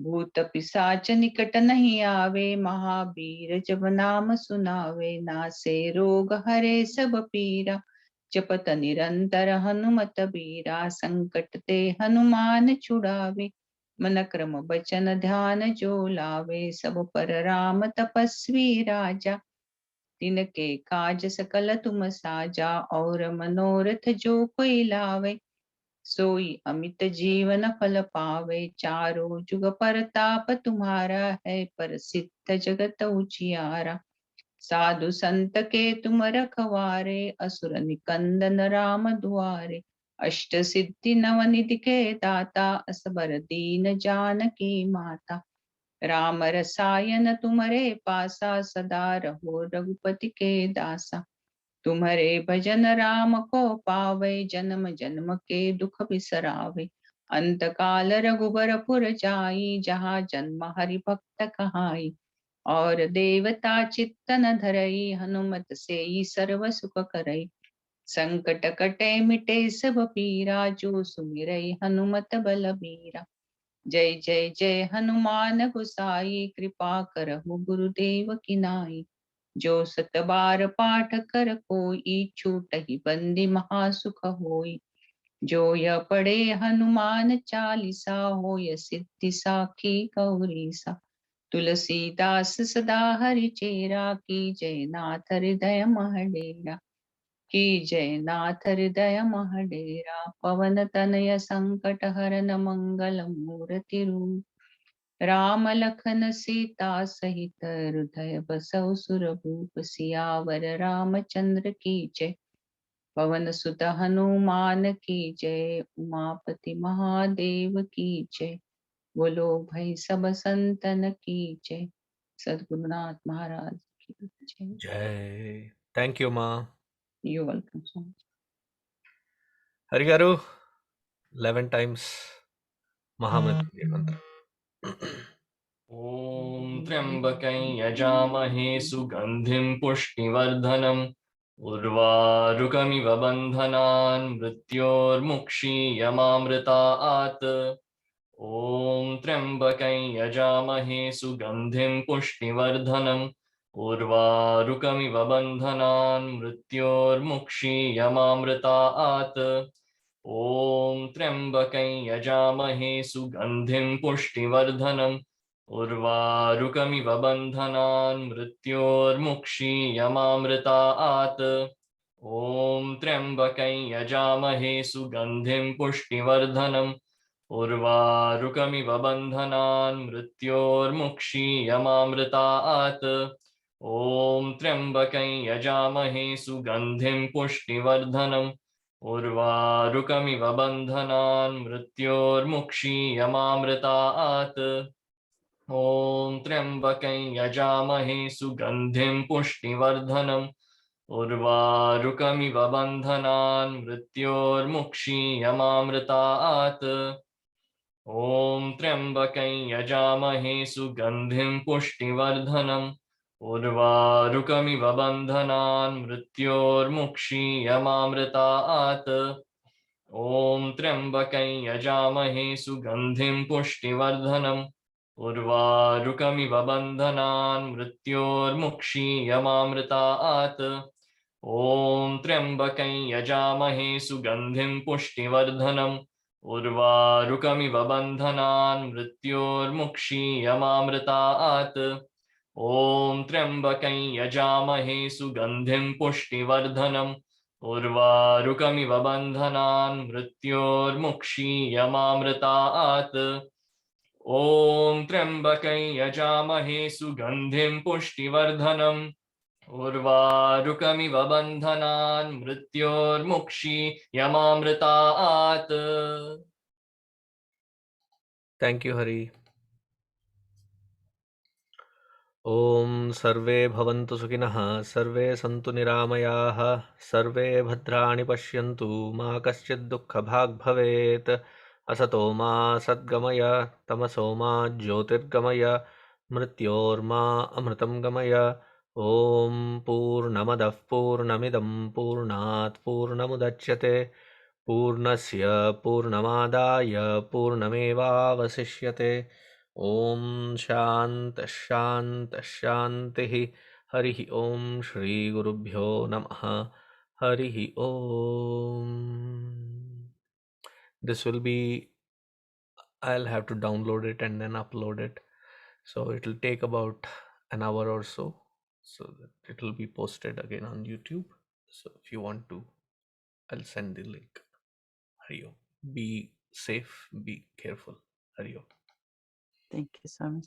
भूत पिशाच निकट नहीं आवे, महावीर जब नाम सुनावे, नासे रोग हरे सब पीरा, जपत निरंतर हनुमत बीरा, संकट ते हनुमान छुड़ावे, मन क्रम बचन ध्यान जो लावे, सब पर राम तपस्वी राजा, तिनके काज सकल तुम साजा, और मनोरथ जो कोई लावे, सोई अमित जीवन फल पावे, चारों जुग परताप तुम्हारा है, प्रसिद्ध जगत उजियारा, साधु संत के तुम रखवारे, असुर निकंदन राम दुआरे, अष्ट सिद्धि नव निधि के दाता, असबर दीन जानकी माता, राम रसायन तुम्हारे पासा, सदा रहो रघुपति के दासा, तुम्हारे भजन राम को पावे, जन्म जन्म के दुख बिसरावे, अंत काल रघुबरपुर जाई, जहाँ जन्म हरि भक्त कहाई, और देवता चित्तन धरई, हनुमत से ही सर्व सुख करई, संकट कटे मिटे सब पीरा, जो सुमिरई हनुमत बलबीरा, जय जय जय हनुमान गोसाई, कृपा करहु गुरुदेव की नाई, जो सत बार पाठ कर कोई, छूटहि बंदी महासुख होई, जो यह पढ़े हनुमान चालीसा, होय सिद्धि साखी गौरीसा, तुलसीदास सदा हरि चेरा, की जय नाथ हृदय महडेरा, की जय नाथ हृदय महडेरा, पवन तनय संकट हरन मंगल मूर्ति रूप, राम लखन सीता सहित हृदय बसौ सुरभूप, सियावर रामचंद्र की जय, पवन सुत हनुमान की जय, उमापति महादेव की जय, बोलो भाई सब संतन की जय, सद्गुरुनाथ महाराज की जय। Jai. Thank you, Ma. You welcome so much. Harigaru, 11 times Mahamrityunjay mantra. ॐ त्र्यम्बकं यजामहे सुगन्धिं पुष्टिवर्धनम् उर्वारुकमिव बन्धनान् मृत्योर्मुक्षीयमामृतात्। ॐ त्र्यम्बकं यजामहे सुगन्धिं पुष्टिवर्धनम् उर्वारुकमिव बन्धनान् मृत्योर्मुक्षीयमामृतात्। ॐ त्र्यम्बकं यजामहे सुगन्धिं पुष्टिवर्धनम् उर्वारुकमिव बन्धनान् मृत्योर्मुक्षीयमामृतात्। ॐ त्र्यम्बकं यजामहे सुगन्धिं पुष्टिवर्धनम् उर्वारुकमिव बन्धनान् मृत्योर्मुक्षीयमामृतात्। ॐ त्र्यम्बकं यजामहे सुगन्धिं पुष्टिवर्धनम् उर्वारुकमिव बन्धनान् मृत्योर्मुक्षीयमामृतात्। ॐ त्र्यम्बकं यजामहे सुगन्धिं पुष्टिवर्धनम् उर्वारुकमिव बन्धनान् मृत्योर्मुक्षीयमामृतात्। ॐ त्र्यम्बकं यजामहे सुगन्धिं पुष्टिवर्धनम् उर्वारुकमिव बन्धनान् मृत्योर्मुक्षीयमामृतात्। ॐ त्र्यम्बकं यजामहे सुगन्धिं पुष्टिवर्धनम् उर्वारुकमिव बन्धनान् मृत्योर्मुक्षीयमामृतात्। ॐ त्र्यम्बकं यजामहे सुगन्धिं पुष्टिवर्धनम् उर्वारुकमिव बन्धनान् मृत्योर्मुक्षीयमामृतात्। ॐ त्र्यम्बकं यजामहे सुगन्धिं पुष्टिवर्धनम् उर्वारुकमिव बन्धनान् मृत्योर्मुक्षीयमामृतात्। ॐ त्र्यम्बकं यजामहे सुगन्धिं पुष्टिवर्धनम् उर्वारुकमिव बन्धनान् मृत्योर्मुक्षीयमामृतात्। Thank you, Hari. ॐ सर्वे भवन्तु सुखिनः, सर्वे सन्तु निरामयाः, सर्वे भद्राणि पश्यन्तु, मा कश्चित् दुःखभाग् भवेत्। असतो मा सद्गमय, तमसो मा ज्योतिर्गमय, मृत्योर्मा अमृतं गमय। ॐ पूर्णमदः पूर्णमिदं पूर्णात् पूर्णमुदच्यते पूर्णस्य पूर्णमादाय पूर्णमेवावशिष्यते ॐ शान्तः शान्तः शान्तिः हरिः ॐ श्रीगुरुभ्यो नमः हरिः ॐ This will be, I'll have to download it and then upload it, so it will take about an hour or so, so that it will be posted again on YouTube. So if you want to, I'll send the link. Hari Om. Be safe, be careful. Hari Om. Thank you so much.